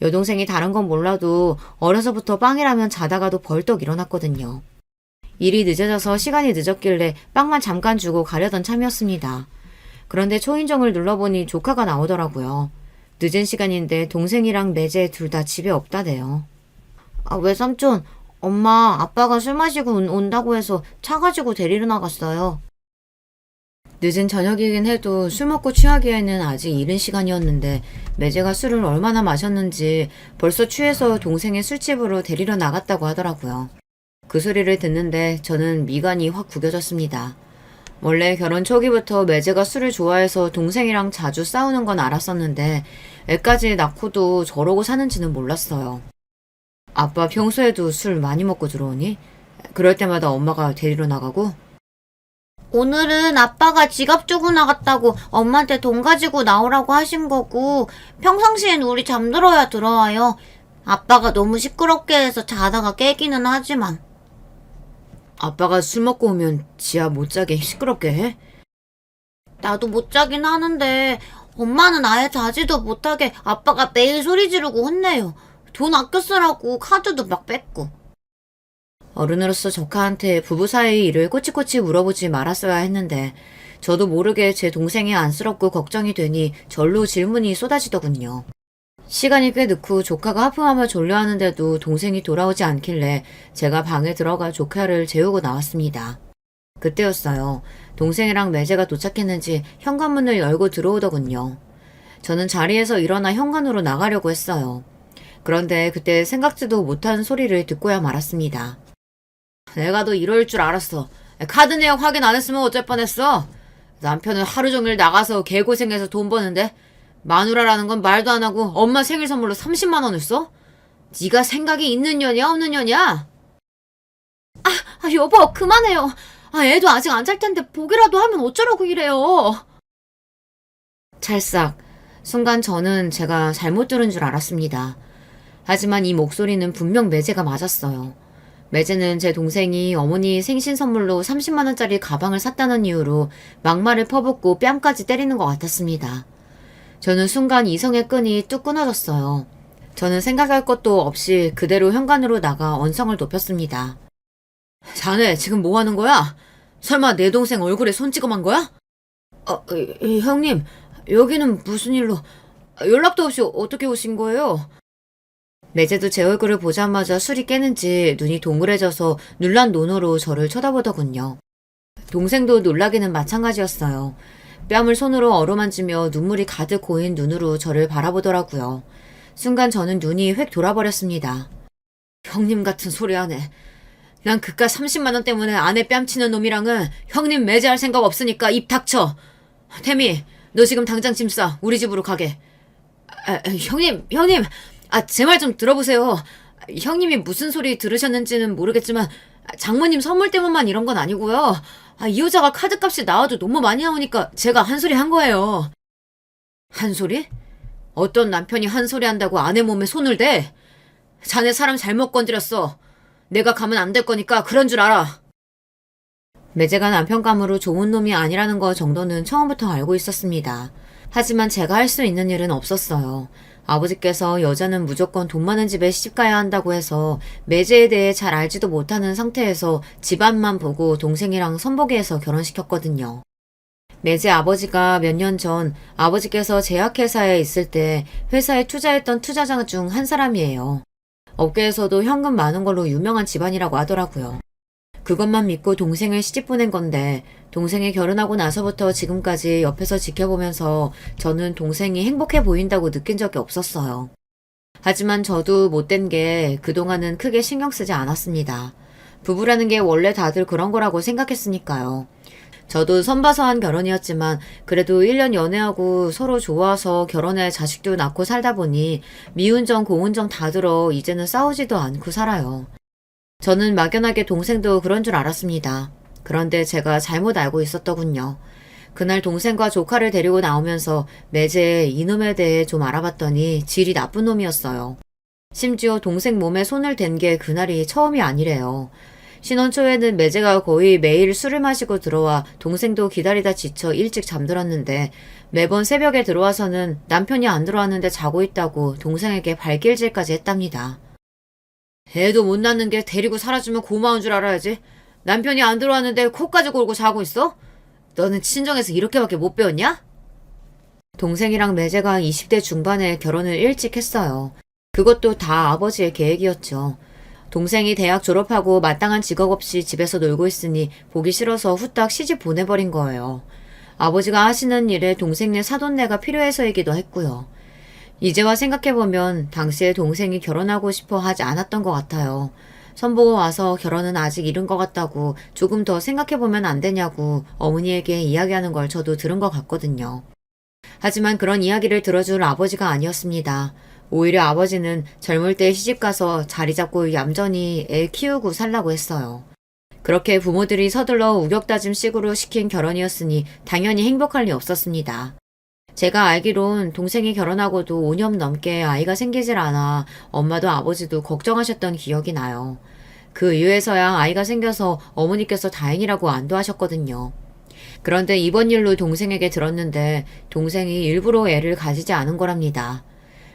여동생이 다른 건 몰라도 어려서부터 빵이라면 자다가도 벌떡 일어났거든요. 일이 늦어져서 시간이 늦었길래 빵만 잠깐 주고 가려던 참이었습니다. 그런데 초인종을 눌러보니 조카가 나오더라고요. 늦은 시간인데 동생이랑 매제 둘 다 집에 없다네요. 외삼촌, 엄마 아빠가 술 마시고 온다고 해서 차 가지고 데리러 나갔어요. 늦은 저녁이긴 해도 술 먹고 취하기에는 아직 이른 시간이었는데 매제가 술을 얼마나 마셨는지 벌써 취해서 동생의 술집으로 데리러 나갔다고 하더라고요. 그 소리를 듣는데 저는 미간이 확 구겨졌습니다. 원래 결혼 초기부터 매제가 술을 좋아해서 동생이랑 자주 싸우는 건 알았었는데 애까지 낳고도 저러고 사는지는 몰랐어요. 아빠 평소에도 술 많이 먹고 들어오니? 그럴 때마다 엄마가 데리러 나가고? 오늘은 아빠가 지갑 주고 나갔다고 엄마한테 돈 가지고 나오라고 하신 거고 평상시엔 우리 잠들어야 들어와요. 아빠가 너무 시끄럽게 해서 자다가 깨기는 하지만. 아빠가 술 먹고 오면 지하 못 자게 시끄럽게 해? 나도 못 자긴 하는데 엄마는 아예 자지도 못하게 아빠가 매일 소리 지르고 혼내요. 돈 아껴 쓰라고 카드도 막 뺏고. 어른으로서 조카한테 부부 사이의 일을 꼬치꼬치 물어보지 말았어야 했는데 저도 모르게 제 동생이 안쓰럽고 걱정이 되니 절로 질문이 쏟아지더군요. 시간이 꽤 늦고 조카가 하품하며 졸려하는데도 동생이 돌아오지 않길래 제가 방에 들어가 조카를 재우고 나왔습니다. 그때였어요. 동생이랑 매제가 도착했는지 현관문을 열고 들어오더군요. 저는 자리에서 일어나 현관으로 나가려고 했어요. 그런데 그때 생각지도 못한 소리를 듣고야 말았습니다. 내가 너 이럴 줄 알았어. 카드 내역 확인 안 했으면 어쩔 뻔했어. 남편은 하루 종일 나가서 개고생해서 돈 버는데 마누라라는 건 말도 안 하고 엄마 생일 선물로 30만 원을 써? 네가 생각이 있는 년이야 없는 년이야? 여보 그만해요. 애도 아직 안 잘 텐데 보기라도 하면 어쩌라고 이래요. 찰싹. 순간 저는 제가 잘못 들은 줄 알았습니다. 하지만 이 목소리는 분명 매제가 맞았어요. 매제는 제 동생이 어머니 생신 선물로 30만 원짜리 가방을 샀다는 이유로 막말을 퍼붓고 뺨까지 때리는 것 같았습니다. 저는 순간 이성의 끈이 뚝 끊어졌어요. 저는 생각할 것도 없이 그대로 현관으로 나가 언성을 높였습니다. 자네 지금 뭐 하는 거야? 설마 내 동생 얼굴에 손 찍어만 거야? 형님, 여기는 무슨 일로 연락도 없이 어떻게 오신 거예요? 매제도 제 얼굴을 보자마자 술이 깨는지 눈이 동그래져서 놀란 눈으로 저를 쳐다보더군요. 동생도 놀라기는 마찬가지였어요. 뺨을 손으로 어루만지며 눈물이 가득 고인 눈으로 저를 바라보더라고요. 순간 저는 눈이 획 돌아버렸습니다. 형님 같은 소리 하네. 난 그깟 30만 원 때문에 아내 뺨치는 놈이랑은 형님 매제할 생각 없으니까 입 닥쳐. 태미, 너 지금 당장 짐 싸. 우리 집으로 가게. 형님, 제 말 좀 들어보세요. 형님이 무슨 소리 들으셨는지는 모르겠지만, 장모님 선물 때문만 이런 건 아니고요. 이 여자가 카드값이 나와도 너무 많이 나오니까 제가 한 소리 한 거예요. 한 소리? 어떤 남편이 한 소리 한다고 아내 몸에 손을 대? 자네 사람 잘못 건드렸어. 내가 가면 안 될 거니까 그런 줄 알아. 매제가 남편 감으로 좋은 놈이 아니라는 거 정도는 처음부터 알고 있었습니다. 하지만 제가 할 수 있는 일은 없었어요. 아버지께서 여자는 무조건 돈 많은 집에 시집가야 한다고 해서 매제에 대해 잘 알지도 못하는 상태에서 집안만 보고 동생이랑 선보기해서 결혼시켰거든요. 매제 아버지가 몇 년 전 아버지께서 제약회사에 있을 때 회사에 투자했던 투자자 중 한 사람이에요. 업계에서도 현금 많은 걸로 유명한 집안이라고 하더라고요. 그것만 믿고 동생을 시집 보낸 건데 동생이 결혼하고 나서부터 지금까지 옆에서 지켜보면서 저는 동생이 행복해 보인다고 느낀 적이 없었어요. 하지만 저도 못된 게 그동안은 크게 신경 쓰지 않았습니다. 부부라는 게 원래 다들 그런 거라고 생각했으니까요. 저도 선봐서 한 결혼이었지만 그래도 1년 연애하고 서로 좋아서 결혼해 자식도 낳고 살다 보니 미운정 고운정 다 들어 이제는 싸우지도 않고 살아요. 저는 막연하게 동생도 그런 줄 알았습니다. 그런데 제가 잘못 알고 있었더군요. 그날 동생과 조카를 데리고 나오면서 매제 이놈에 대해 좀 알아봤더니 질이 나쁜 놈이었어요. 심지어 동생 몸에 손을 댄 게 그날이 처음이 아니래요. 신혼 초에는 매제가 거의 매일 술을 마시고 들어와 동생도 기다리다 지쳐 일찍 잠들었는데 매번 새벽에 들어와서는 남편이 안 들어왔는데 자고 있다고 동생에게 발길질까지 했답니다. 애도 못 낳는 게 데리고 살아주면 고마운 줄 알아야지. 남편이 안 들어왔는데 코까지 골고 자고 있어? 너는 친정에서 이렇게밖에 못 배웠냐? 동생이랑 매제가 20대 중반에 결혼을 일찍 했어요. 그것도 다 아버지의 계획이었죠. 동생이 대학 졸업하고 마땅한 직업 없이 집에서 놀고 있으니 보기 싫어서 후딱 시집 보내버린 거예요. 아버지가 하시는 일에 동생네 사돈네가 필요해서이기도 했고요. 이제와 생각해보면 당시에 동생이 결혼하고 싶어 하지 않았던 것 같아요. 선보고 와서 결혼은 아직 이른 것 같다고 조금 더 생각해보면 안 되냐고 어머니에게 이야기하는 걸 저도 들은 것 같거든요. 하지만 그런 이야기를 들어줄 아버지가 아니었습니다. 오히려 아버지는 젊을 때 시집가서 자리 잡고 얌전히 애 키우고 살라고 했어요. 그렇게 부모들이 서둘러 우격다짐식으로 시킨 결혼이었으니 당연히 행복할 리 없었습니다. 제가 알기론 동생이 결혼하고도 5년 넘게 아이가 생기질 않아 엄마도 아버지도 걱정하셨던 기억이 나요. 그 이후에서야 아이가 생겨서 어머니께서 다행이라고 안도하셨거든요. 그런데 이번 일로 동생에게 들었는데 동생이 일부러 애를 가지지 않은 거랍니다.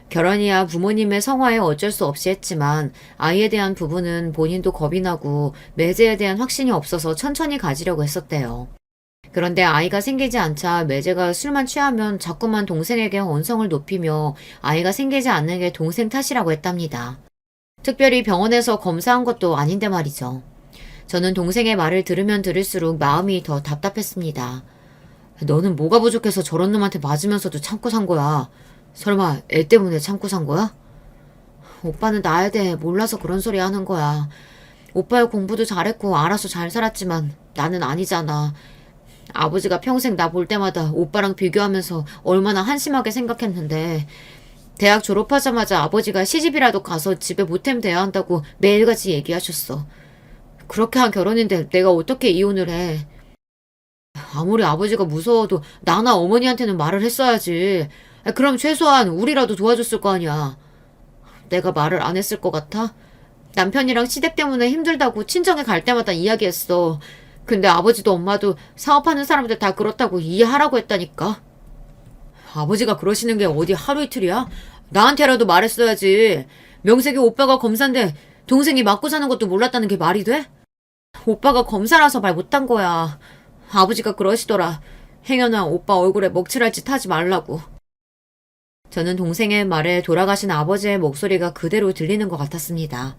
결혼이야 부모님의 성화에 어쩔 수 없이 했지만 아이에 대한 부분은 본인도 겁이 나고 매제에 대한 확신이 없어서 천천히 가지려고 했었대요. 그런데 아이가 생기지 않자 매제가 술만 취하면 자꾸만 동생에게 언성을 높이며 아이가 생기지 않는 게 동생 탓이라고 했답니다. 특별히 병원에서 검사한 것도 아닌데 말이죠. 저는 동생의 말을 들으면 들을수록 마음이 더 답답했습니다. 너는 뭐가 부족해서 저런 놈한테 맞으면서도 참고 산 거야. 설마 애 때문에 참고 산 거야? 오빠는 나에 대해 몰라서 그런 소리 하는 거야. 오빠야 공부도 잘했고 알아서 잘 살았지만 나는 아니잖아. 아버지가 평생 나 볼 때마다 오빠랑 비교하면서 얼마나 한심하게 생각했는데 대학 졸업하자마자 아버지가 시집이라도 가서 집에 보탬 돼야 한다고 매일같이 얘기하셨어. 그렇게 한 결혼인데 내가 어떻게 이혼을 해. 아무리 아버지가 무서워도 나나 어머니한테는 말을 했어야지. 그럼 최소한 우리라도 도와줬을 거 아니야. 내가 말을 안 했을 것 같아? 남편이랑 시댁 때문에 힘들다고 친정에 갈 때마다 이야기했어. 근데 아버지도 엄마도 사업하는 사람들 다 그렇다고 이해하라고 했다니까. 아버지가 그러시는 게 어디 하루 이틀이야? 나한테라도 말했어야지. 명색이 오빠가 검사인데 동생이 맞고 사는 것도 몰랐다는 게 말이 돼? 오빠가 검사라서 말 못한 거야. 아버지가 그러시더라. 행여나 오빠 얼굴에 먹칠할 짓 하지 말라고. 저는 동생의 말에 돌아가신 아버지의 목소리가 그대로 들리는 것 같았습니다.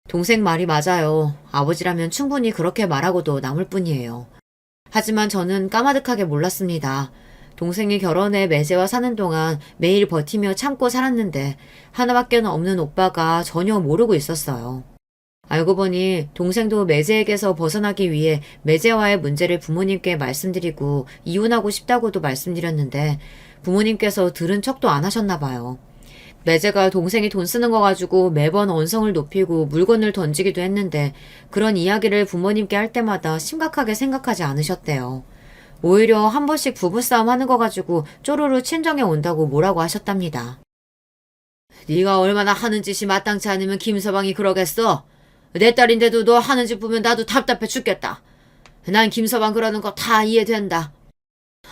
동생 말이 맞아요. 아버지라면 충분히 그렇게 말하고도 남을 뿐이에요. 하지만 저는 까마득하게 몰랐습니다. 동생이 결혼해 매제와 사는 동안 매일 버티며 참고 살았는데 하나밖에 없는 오빠가 전혀 모르고 있었어요. 알고 보니 동생도 매제에게서 벗어나기 위해 매제와의 문제를 부모님께 말씀드리고 이혼하고 싶다고도 말씀드렸는데 부모님께서 들은 척도 안 하셨나 봐요. 매제가 동생이 돈 쓰는 거 가지고 매번 언성을 높이고 물건을 던지기도 했는데 그런 이야기를 부모님께 할 때마다 심각하게 생각하지 않으셨대요. 오히려 한 번씩 부부싸움 하는 거 가지고 쪼르르 친정에 온다고 뭐라고 하셨답니다. 네가 얼마나 하는 짓이 마땅치 않으면 김서방이 그러겠어? 내 딸인데도 너 하는 짓 보면 나도 답답해 죽겠다. 난 김서방 그러는 거 다 이해된다.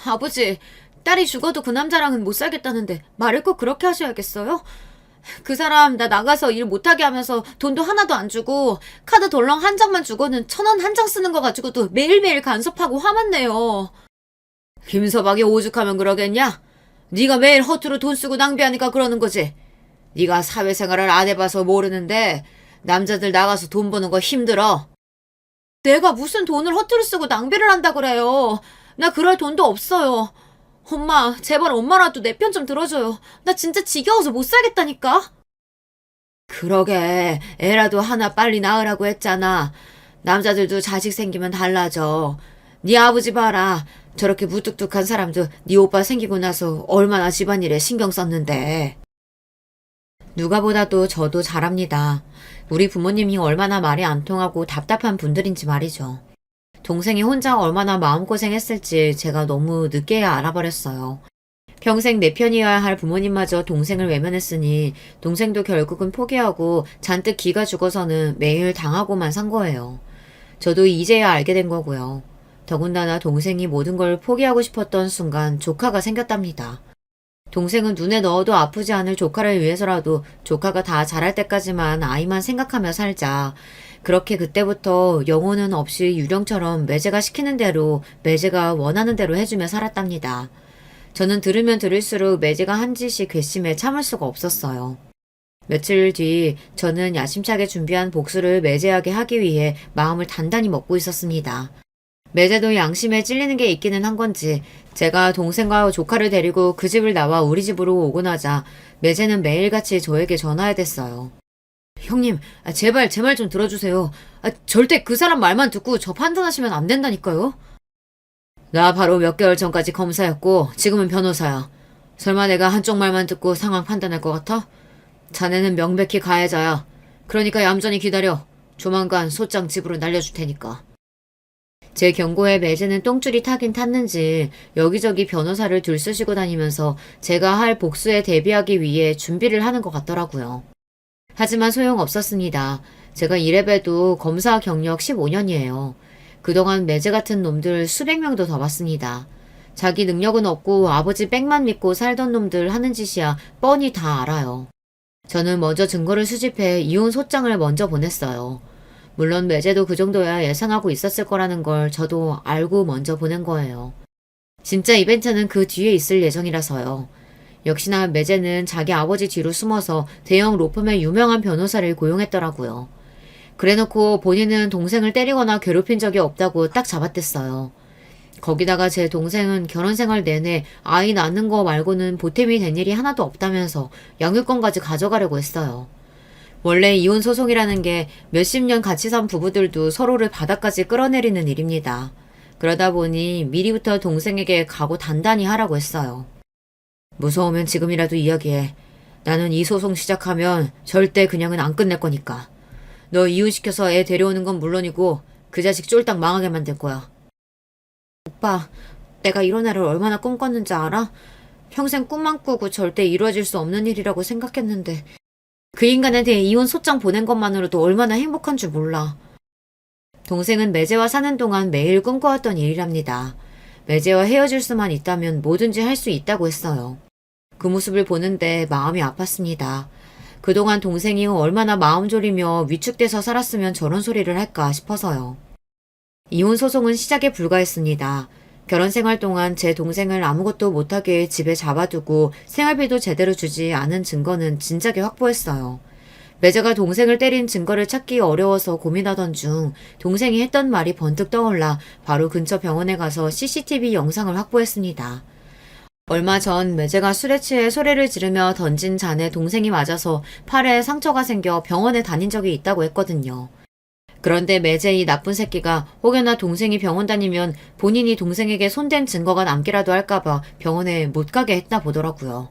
아버지, 딸이 죽어도 그 남자랑은 못 살겠다는데 말을 꼭 그렇게 하셔야겠어요? 그 사람 나 나가서 일 못하게 하면서 돈도 하나도 안 주고 카드 덜렁 한 장만 주고는 1,000원 한 장 쓰는 거 가지고도 매일매일 간섭하고 화만 내요. 김서방이 오죽하면 그러겠냐? 네가 매일 허투루 돈 쓰고 낭비하니까 그러는 거지. 네가 사회생활을 안 해봐서 모르는데 남자들 나가서 돈 버는 거 힘들어. 내가 무슨 돈을 허투루 쓰고 낭비를 한다 그래요. 나 그럴 돈도 없어요. 엄마, 제발 엄마라도 내 편 좀 들어줘요. 나 진짜 지겨워서 못 살겠다니까. 그러게, 애라도 하나 빨리 낳으라고 했잖아. 남자들도 자식 생기면 달라져. 네 아버지 봐라. 저렇게 무뚝뚝한 사람도 네 오빠 생기고 나서 얼마나 집안일에 신경 썼는데. 누가 보다도 저도 잘 압니다. 우리 부모님이 얼마나 말이 안 통하고 답답한 분들인지 말이죠. 동생이 혼자 얼마나 마음고생했을지 제가 너무 늦게야 알아버렸어요. 평생 내 편이어야 할 부모님마저 동생을 외면했으니 동생도 결국은 포기하고 잔뜩 기가 죽어서는 매일 당하고만 산 거예요. 저도 이제야 알게 된 거고요. 더군다나 동생이 모든 걸 포기하고 싶었던 순간 조카가 생겼답니다. 동생은 눈에 넣어도 아프지 않을 조카를 위해서라도 조카가 다 자랄 때까지만 아이만 생각하며 살자. 그렇게 그때부터 영혼은 없이 유령처럼 매제가 시키는 대로 매제가 원하는 대로 해주며 살았답니다. 저는 들으면 들을수록 매제가 한 짓이 괘씸해 참을 수가 없었어요. 며칠 뒤 저는 야심차게 준비한 복수를 매제하게 하기 위해 마음을 단단히 먹고 있었습니다. 매제도 양심에 찔리는 게 있기는 한 건지 제가 동생과 조카를 데리고 그 집을 나와 우리 집으로 오고 나자 매제는 매일같이 저에게 전화해댔어요. 형님, 제발 제 말 좀 들어주세요. 절대 그 사람 말만 듣고 저 판단하시면 안 된다니까요. 나 바로 몇 개월 전까지 검사였고 지금은 변호사야. 설마 내가 한쪽 말만 듣고 상황 판단할 것 같아? 자네는 명백히 가해자야. 그러니까 얌전히 기다려. 조만간 소장 집으로 날려줄 테니까. 제 경고에 매제는 똥줄이 타긴 탔는지 여기저기 변호사를 들쑤시고 다니면서 제가 할 복수에 대비하기 위해 준비를 하는 것 같더라고요. 하지만 소용없었습니다. 제가 이래봬도 검사 경력 15년이에요. 그동안 매제 같은 놈들 수백 명도 더 봤습니다. 자기 능력은 없고 아버지 빽만 믿고 살던 놈들 하는 짓이야 뻔히 다 알아요. 저는 먼저 증거를 수집해 이혼 소장을 먼저 보냈어요. 물론 매제도 그 정도야 예상하고 있었을 거라는 걸 저도 알고 먼저 보낸 거예요. 진짜 이벤트는 그 뒤에 있을 예정이라서요. 역시나 매제는 자기 아버지 뒤로 숨어서 대형 로펌의 유명한 변호사를 고용했더라고요. 그래놓고 본인은 동생을 때리거나 괴롭힌 적이 없다고 딱 잡아댔어요. 거기다가 제 동생은 결혼 생활 내내 아이 낳는 거 말고는 보탬이 된 일이 하나도 없다면서 양육권까지 가져가려고 했어요. 원래 이혼 소송이라는 게 몇십 년 같이 산 부부들도 서로를 바닥까지 끌어내리는 일입니다. 그러다 보니 미리부터 동생에게 각오 단단히 하라고 했어요. 무서우면 지금이라도 이야기해. 나는 이 소송 시작하면 절대 그냥은 안 끝낼 거니까. 너 이혼시켜서 애 데려오는 건 물론이고 그 자식 쫄딱 망하게 만들 거야. 오빠, 내가 이런 애를 얼마나 꿈꿨는지 알아? 평생 꿈만 꾸고 절대 이루어질 수 없는 일이라고 생각했는데 그 인간에 대해 이혼 소장 보낸 것만으로도 얼마나 행복한 줄 몰라. 동생은 매제와 사는 동안 매일 꿈꿔왔던 일이랍니다. 매제와 헤어질 수만 있다면 뭐든지 할 수 있다고 했어요. 그 모습을 보는데 마음이 아팠습니다. 그동안 동생이 얼마나 마음 졸이며 위축돼서 살았으면 저런 소리를 할까 싶어서요. 이혼 소송은 시작에 불과했습니다. 결혼 생활 동안 제 동생을 아무것도 못하게 집에 잡아두고 생활비도 제대로 주지 않은 증거는 진작에 확보했어요. 매제가 동생을 때린 증거를 찾기 어려워서 고민하던 중 동생이 했던 말이 번뜩 떠올라 바로 근처 병원에 가서 CCTV 영상을 확보했습니다. 얼마 전 매제가 술에 취해 소리를 지르며 던진 잔에 동생이 맞아서 팔에 상처가 생겨 병원에 다닌 적이 있다고 했거든요. 그런데 매제 이 나쁜 새끼가 혹여나 동생이 병원 다니면 본인이 동생에게 손댄 증거가 남기라도 할까봐 병원에 못 가게 했나 보더라고요.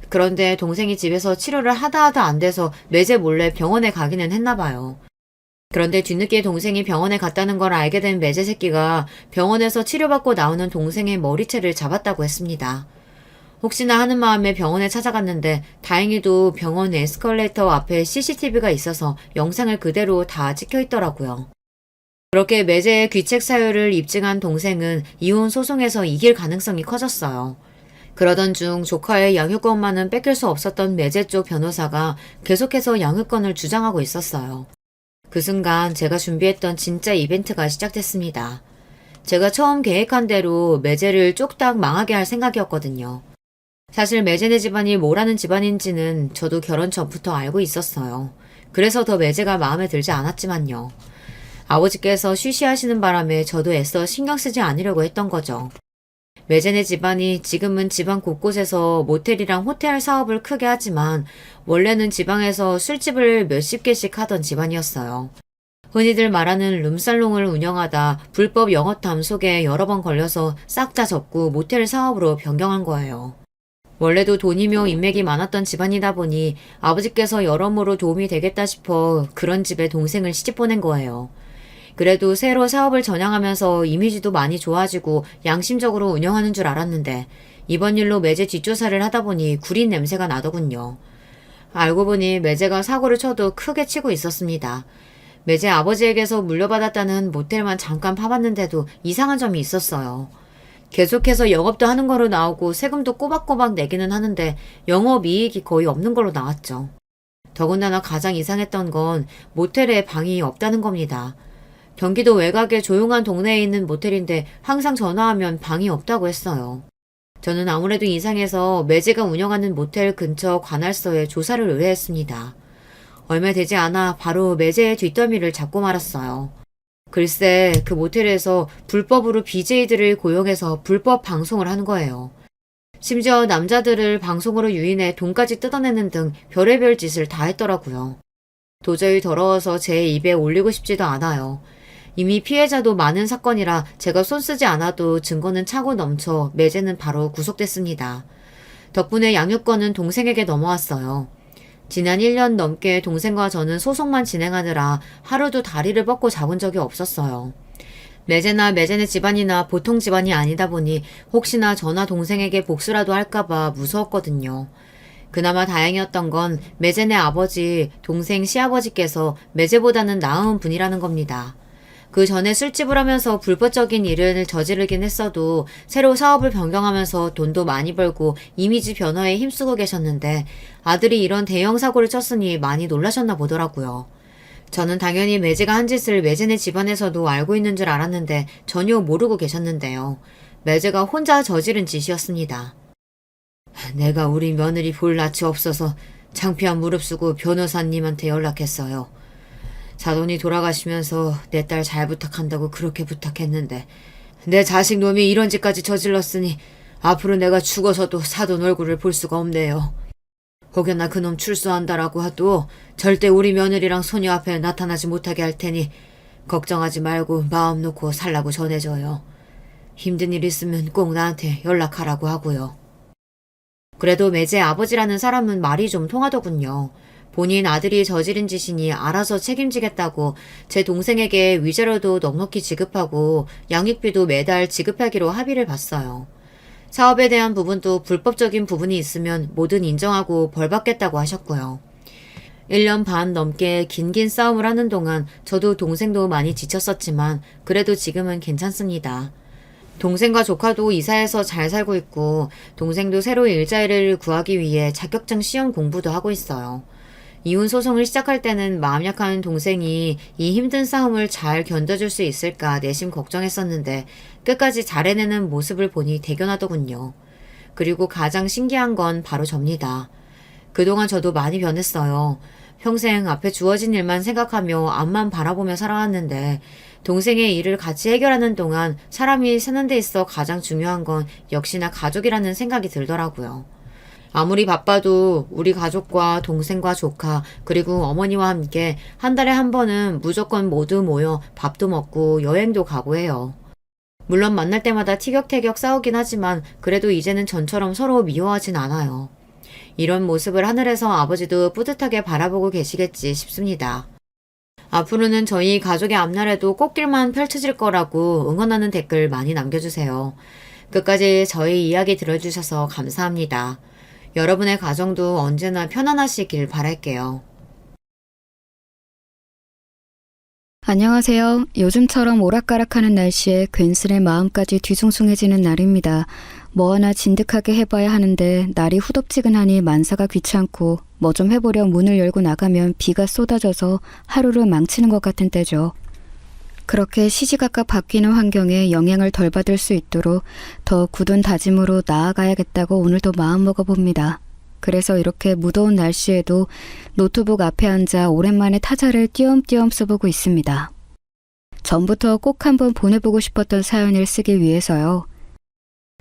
그런데 동생이 집에서 치료를 하다 안 돼서 매제 몰래 병원에 가기는 했나 봐요. 그런데 뒤늦게 동생이 병원에 갔다는 걸 알게 된 매제 새끼가 병원에서 치료받고 나오는 동생의 머리채를 잡았다고 했습니다. 혹시나 하는 마음에 병원에 찾아갔는데 다행히도 병원 에스컬레이터 앞에 CCTV가 있어서 영상을 그대로 다 찍혀 있더라고요. 그렇게 매제의 귀책 사유를 입증한 동생은 이혼 소송에서 이길 가능성이 커졌어요. 그러던 중 조카의 양육권만은 뺏길 수 없었던 매제 쪽 변호사가 계속해서 양육권을 주장하고 있었어요. 그 순간 제가 준비했던 진짜 이벤트가 시작됐습니다. 제가 처음 계획한 대로 매제를 쪽딱 망하게 할 생각이었거든요. 사실 매제네 집안이 뭐라는 집안인지는 저도 결혼 전부터 알고 있었어요. 그래서 더 매제가 마음에 들지 않았지만요. 아버지께서 쉬쉬하시는 바람에 저도 애써 신경 쓰지 않으려고 했던 거죠. 매제네 집안이 지금은 집안 곳곳에서 모텔이랑 호텔 사업을 크게 하지만 원래는 지방에서 술집을 몇십 개씩 하던 집안이었어요. 흔히들 말하는 룸살롱을 운영하다 불법 영업담 속에 여러 번 걸려서 싹 다 접고 모텔 사업으로 변경한 거예요. 원래도 돈이며 인맥이 많았던 집안이다 보니 아버지께서 여러모로 도움이 되겠다 싶어 그런 집에 동생을 시집 보낸 거예요. 그래도 새로 사업을 전향하면서 이미지도 많이 좋아지고 양심적으로 운영하는 줄 알았는데 이번 일로 매제 뒷조사를 하다 보니 구린 냄새가 나더군요. 알고 보니 매제가 사고를 쳐도 크게 치고 있었습니다. 매제 아버지에게서 물려받았다는 모텔만 잠깐 파봤는데도 이상한 점이 있었어요. 계속해서 영업도 하는 거로 나오고 세금도 꼬박꼬박 내기는 하는데 영업이익이 거의 없는 걸로 나왔죠. 더군다나 가장 이상했던 건 모텔에 방이 없다는 겁니다. 경기도 외곽의 조용한 동네에 있는 모텔인데 항상 전화하면 방이 없다고 했어요. 저는 아무래도 이상해서 매제가 운영하는 모텔 근처 관할서에 조사를 의뢰했습니다. 얼마 되지 않아 바로 매제의 뒷더미를 잡고 말았어요. 글쎄 그 모텔에서 불법으로 BJ들을 고용해서 불법 방송을 한 거예요. 심지어 남자들을 방송으로 유인해 돈까지 뜯어내는 등 별의별 짓을 다 했더라고요. 도저히 더러워서 제 입에 올리고 싶지도 않아요. 이미 피해자도 많은 사건이라 제가 손 쓰지 않아도 증거는 차고 넘쳐 매제는 바로 구속됐습니다. 덕분에 양육권은 동생에게 넘어왔어요. 지난 1년 넘게 동생과 저는 소송만 진행하느라 하루도 다리를 뻗고 잡은 적이 없었어요. 매제나 매제네 집안이나 보통 집안이 아니다 보니 혹시나 저나 동생에게 복수라도 할까봐 무서웠거든요. 그나마 다행이었던 건 매제네 아버지, 동생 시아버지께서 매제보다는 나은 분이라는 겁니다. 그 전에 술집을 하면서 불법적인 일을 저지르긴 했어도 새로 사업을 변경하면서 돈도 많이 벌고 이미지 변화에 힘쓰고 계셨는데 아들이 이런 대형 사고를 쳤으니 많이 놀라셨나 보더라고요. 저는 당연히 매제가 한 짓을 매제네 집안에서도 알고 있는 줄 알았는데 전혀 모르고 계셨는데요. 매제가 혼자 저지른 짓이었습니다. 내가 우리 며느리 볼 낯이 없어서 창피한 무릅쓰고 변호사님한테 연락했어요. 사돈이 돌아가시면서 내 딸 잘 부탁한다고 그렇게 부탁했는데 내 자식 놈이 이런 짓까지 저질렀으니 앞으로 내가 죽어서도 사돈 얼굴을 볼 수가 없네요. 혹여나 그놈 출소한다라고 해도 절대 우리 며느리랑 소녀 앞에 나타나지 못하게 할 테니 걱정하지 말고 마음 놓고 살라고 전해줘요. 힘든 일 있으면 꼭 나한테 연락하라고 하고요. 그래도 매제 아버지라는 사람은 말이 좀 통하더군요. 본인 아들이 저지른 짓이니 알아서 책임지겠다고 제 동생에게 위자료도 넉넉히 지급하고 양육비도 매달 지급하기로 합의를 봤어요. 사업에 대한 부분도 불법적인 부분이 있으면 뭐든 인정하고 벌받겠다고 하셨고요. 1년 반 넘게 긴 싸움을 하는 동안 저도 동생도 많이 지쳤었지만 그래도 지금은 괜찮습니다. 동생과 조카도 이사해서 잘 살고 있고 동생도 새로 일자리를 구하기 위해 자격증 시험 공부도 하고 있어요. 이혼 소송을 시작할 때는 마음 약한 동생이 이 힘든 싸움을 잘 견뎌줄 수 있을까 내심 걱정했었는데 끝까지 잘 해내는 모습을 보니 대견하더군요. 그리고 가장 신기한 건 바로 접니다. 그동안 저도 많이 변했어요. 평생 앞에 주어진 일만 생각하며 앞만 바라보며 살아왔는데 동생의 일을 같이 해결하는 동안 사람이 사는 데 있어 가장 중요한 건 역시나 가족이라는 생각이 들더라고요. 아무리 바빠도 우리 가족과 동생과 조카, 그리고 어머니와 함께 한 달에 한 번은 무조건 모두 모여 밥도 먹고 여행도 가고 해요. 물론 만날 때마다 티격태격 싸우긴 하지만 그래도 이제는 전처럼 서로 미워하진 않아요. 이런 모습을 하늘에서 아버지도 뿌듯하게 바라보고 계시겠지 싶습니다. 앞으로는 저희 가족의 앞날에도 꽃길만 펼쳐질 거라고 응원하는 댓글 많이 남겨주세요. 끝까지 저희 이야기 들어주셔서 감사합니다. 여러분의 가정도 언제나 편안하시길 바랄게요. 안녕하세요. 요즘처럼 오락가락하는 날씨에 괜스레 마음까지 뒤숭숭해지는 날입니다. 뭐 하나 진득하게 해봐야 하는데 날이 후덥지근하니 만사가 귀찮고 뭐 좀 해보려 문을 열고 나가면 비가 쏟아져서 하루를 망치는 것 같은 때죠. 그렇게 시시각각 바뀌는 환경에 영향을 덜 받을 수 있도록 더 굳은 다짐으로 나아가야겠다고 오늘도 마음먹어 봅니다. 그래서 이렇게 무더운 날씨에도 노트북 앞에 앉아 오랜만에 타자를 띄엄띄엄 써보고 있습니다. 전부터 꼭 한번 보내보고 싶었던 사연을 쓰기 위해서요.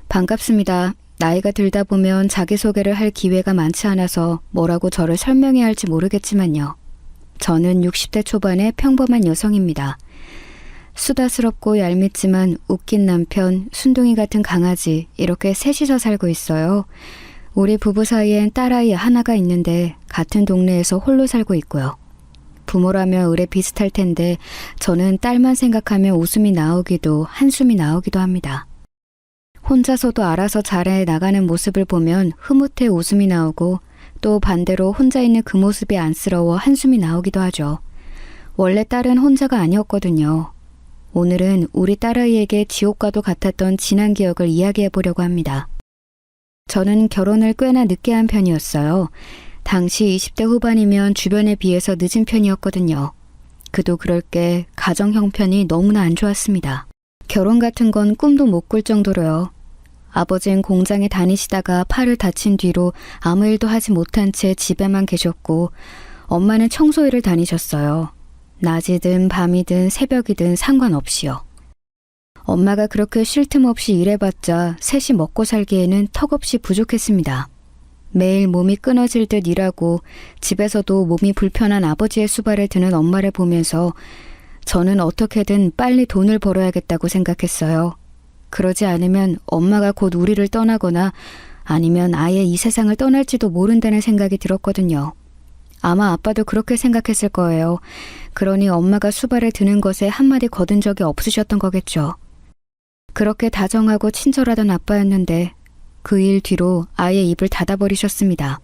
반갑습니다. 나이가 들다 보면 자기소개를 할 기회가 많지 않아서 뭐라고 저를 설명해야 할지 모르겠지만요. 저는 60대 초반의 평범한 여성입니다. 수다스럽고 얄밉지만 웃긴 남편, 순둥이 같은 강아지, 이렇게 셋이서 살고 있어요. 우리 부부 사이엔 딸아이 하나가 있는데 같은 동네에서 홀로 살고 있고요. 부모라면 의뢰 비슷할 텐데 저는 딸만 생각하면 웃음이 나오기도 한숨이 나오기도 합니다. 혼자서도 알아서 잘해 나가는 모습을 보면 흐뭇해 웃음이 나오고 또 반대로 혼자 있는 그 모습이 안쓰러워 한숨이 나오기도 하죠. 원래 딸은 혼자가 아니었거든요. 오늘은 우리 딸아이에게 지옥과도 같았던 지난 기억을 이야기해 보려고 합니다. 저는 결혼을 꽤나 늦게 한 편이었어요. 당시 20대 후반이면 주변에 비해서 늦은 편이었거든요. 그도 그럴 게 가정 형편이 너무나 안 좋았습니다. 결혼 같은 건 꿈도 못 꿀 정도로요. 아버지는 공장에 다니시다가 팔을 다친 뒤로 아무 일도 하지 못한 채 집에만 계셨고 엄마는 청소일을 다니셨어요. 낮이든 밤이든 새벽이든 상관없이요. 엄마가 그렇게 쉴 틈 없이 일해봤자 셋이 먹고 살기에는 턱없이 부족했습니다. 매일 몸이 끊어질 듯 일하고 집에서도 몸이 불편한 아버지의 수발을 드는 엄마를 보면서 저는 어떻게든 빨리 돈을 벌어야겠다고 생각했어요. 그러지 않으면 엄마가 곧 우리를 떠나거나 아니면 아예 이 세상을 떠날지도 모른다는 생각이 들었거든요. 아마 아빠도 그렇게 생각했을 거예요. 그러니 엄마가 수발을 드는 것에 한마디 거둔 적이 없으셨던 거겠죠. 그렇게 다정하고 친절하던 아빠였는데 그 일 뒤로 아예 입을 닫아버리셨습니다.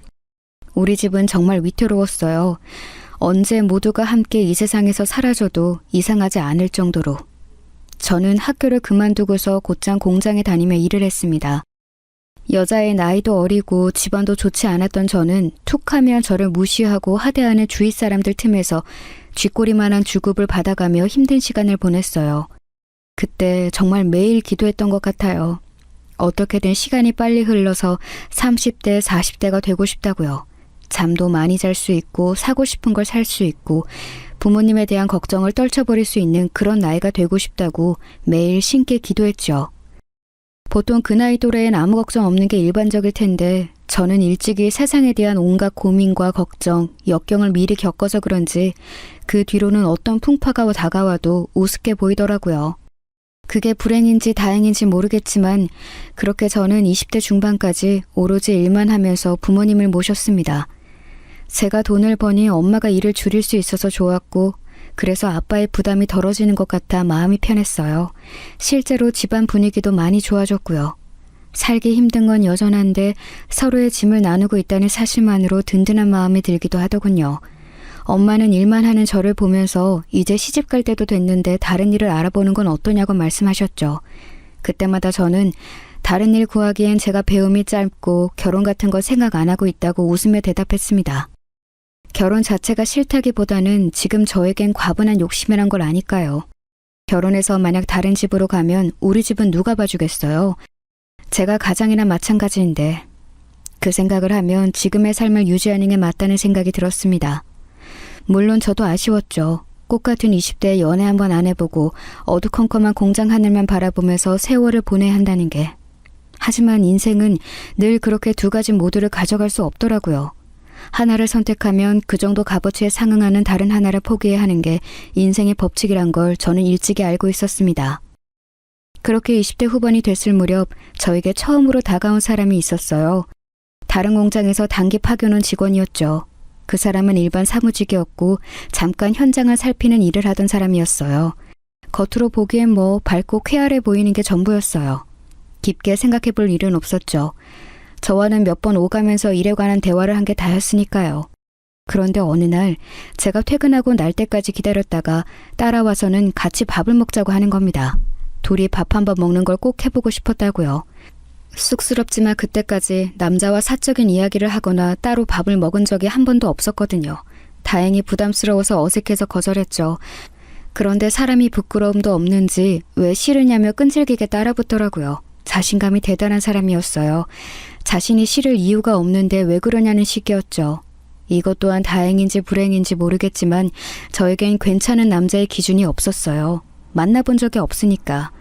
우리 집은 정말 위태로웠어요. 언제 모두가 함께 이 세상에서 사라져도 이상하지 않을 정도로. 저는 학교를 그만두고서 곧장 공장에 다니며 일을 했습니다. 여자의 나이도 어리고 집안도 좋지 않았던 저는 툭하면 저를 무시하고 하대하는 주위 사람들 틈에서 쥐꼬리만한 주급을 받아가며 힘든 시간을 보냈어요. 그때 정말 매일 기도했던 것 같아요. 어떻게든 시간이 빨리 흘러서 30대, 40대가 되고 싶다고요. 잠도 많이 잘 수 있고 사고 싶은 걸 살 수 있고 부모님에 대한 걱정을 떨쳐버릴 수 있는 그런 나이가 되고 싶다고 매일 신께 기도했죠. 보통 그 나이 또래엔 아무 걱정 없는 게 일반적일 텐데 저는 일찍이 세상에 대한 온갖 고민과 걱정, 역경을 미리 겪어서 그런지 그 뒤로는 어떤 풍파가 다가와도 우습게 보이더라고요. 그게 불행인지 다행인지 모르겠지만 그렇게 저는 20대 중반까지 오로지 일만 하면서 부모님을 모셨습니다. 제가 돈을 버니 엄마가 일을 줄일 수 있어서 좋았고 그래서 아빠의 부담이 덜어지는 것 같아 마음이 편했어요. 실제로 집안 분위기도 많이 좋아졌고요. 살기 힘든 건 여전한데 서로의 짐을 나누고 있다는 사실만으로 든든한 마음이 들기도 하더군요. 엄마는 일만 하는 저를 보면서 이제 시집 갈 때도 됐는데 다른 일을 알아보는 건 어떠냐고 말씀하셨죠. 그때마다 저는 다른 일 구하기엔 제가 배움이 짧고 결혼 같은 거 생각 안 하고 있다고 웃으며 대답했습니다. 결혼 자체가 싫다기보다는 지금 저에겐 과분한 욕심이란 걸 아니까요. 결혼해서 만약 다른 집으로 가면 우리 집은 누가 봐주겠어요. 제가 가장이나 마찬가지인데 그 생각을 하면 지금의 삶을 유지하는 게 맞다는 생각이 들었습니다. 물론 저도 아쉬웠죠. 꽃같은 20대에 연애 한번 안 해보고 어두컴컴한 공장 하늘만 바라보면서 세월을 보내야 한다는 게. 하지만 인생은 늘 그렇게 두 가지 모두를 가져갈 수 없더라고요. 하나를 선택하면 그 정도 값어치에 상응하는 다른 하나를 포기해야 하는 게 인생의 법칙이란 걸 저는 일찍이 알고 있었습니다. 그렇게 20대 후반이 됐을 무렵 저에게 처음으로 다가온 사람이 있었어요. 다른 공장에서 단기 파견 온 직원이었죠. 그 사람은 일반 사무직이었고 잠깐 현장을 살피는 일을 하던 사람이었어요. 겉으로 보기엔 밝고 쾌활해 보이는 게 전부였어요. 깊게 생각해 볼 일은 없었죠. 저와는 몇 번 오가면서 일에 관한 대화를 한 게 다였으니까요. 그런데 어느 날 제가 퇴근하고 날 때까지 기다렸다가 따라와서는 같이 밥을 먹자고 하는 겁니다. 둘이 밥 한 번 먹는 걸 꼭 해보고 싶었다고요. 쑥스럽지만 그때까지 남자와 사적인 이야기를 하거나 따로 밥을 먹은 적이 한 번도 없었거든요. 다행히 부담스러워서 어색해서 거절했죠. 그런데 사람이 부끄러움도 없는지 왜 싫으냐며 끈질기게 따라붙더라고요. 자신감이 대단한 사람이었어요. 자신이 싫을 이유가 없는데 왜 그러냐는 식이었죠. 이것 또한 다행인지 불행인지 모르겠지만 저에겐 괜찮은 남자의 기준이 없었어요. 만나본 적이 없으니까.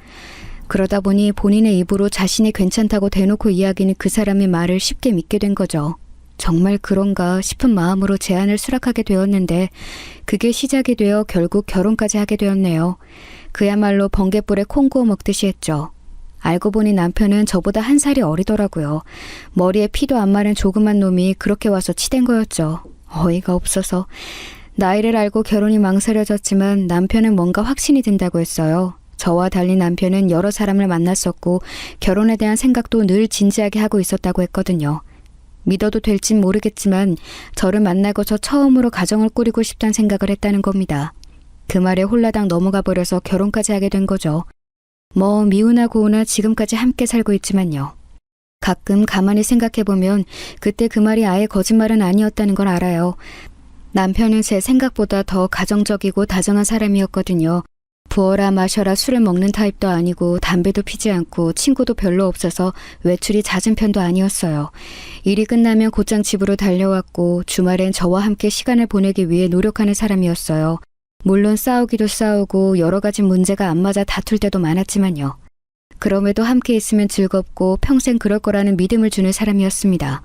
그러다 보니 본인의 입으로 자신이 괜찮다고 대놓고 이야기는 그 사람의 말을 쉽게 믿게 된 거죠. 정말 그런가 싶은 마음으로 제안을 수락하게 되었는데 그게 시작이 되어 결국 결혼까지 하게 되었네요. 그야말로 번갯불에 콩 구워 먹듯이 했죠. 알고 보니 남편은 저보다 한 살이 어리더라고요. 머리에 피도 안 마른 조그만 놈이 그렇게 와서 치댄 거였죠. 어이가 없어서. 나이를 알고 결혼이 망설여졌지만 남편은 뭔가 확신이 든다고 했어요. 저와 달리 남편은 여러 사람을 만났었고 결혼에 대한 생각도 늘 진지하게 하고 있었다고 했거든요. 믿어도 될진 모르겠지만 저를 만나고서 처음으로 가정을 꾸리고 싶다는 생각을 했다는 겁니다. 그 말에 홀라당 넘어가 버려서 결혼까지 하게 된 거죠. 미우나 고우나 지금까지 함께 살고 있지만요. 가끔 가만히 생각해보면 그때 그 말이 아예 거짓말은 아니었다는 걸 알아요. 남편은 제 생각보다 더 가정적이고 다정한 사람이었거든요. 부어라 마셔라 술을 먹는 타입도 아니고 담배도 피지 않고 친구도 별로 없어서 외출이 잦은 편도 아니었어요. 일이 끝나면 곧장 집으로 달려왔고 주말엔 저와 함께 시간을 보내기 위해 노력하는 사람이었어요. 물론 싸우기도 싸우고 여러 가지 문제가 안 맞아 다툴 때도 많았지만요. 그럼에도 함께 있으면 즐겁고 평생 그럴 거라는 믿음을 주는 사람이었습니다.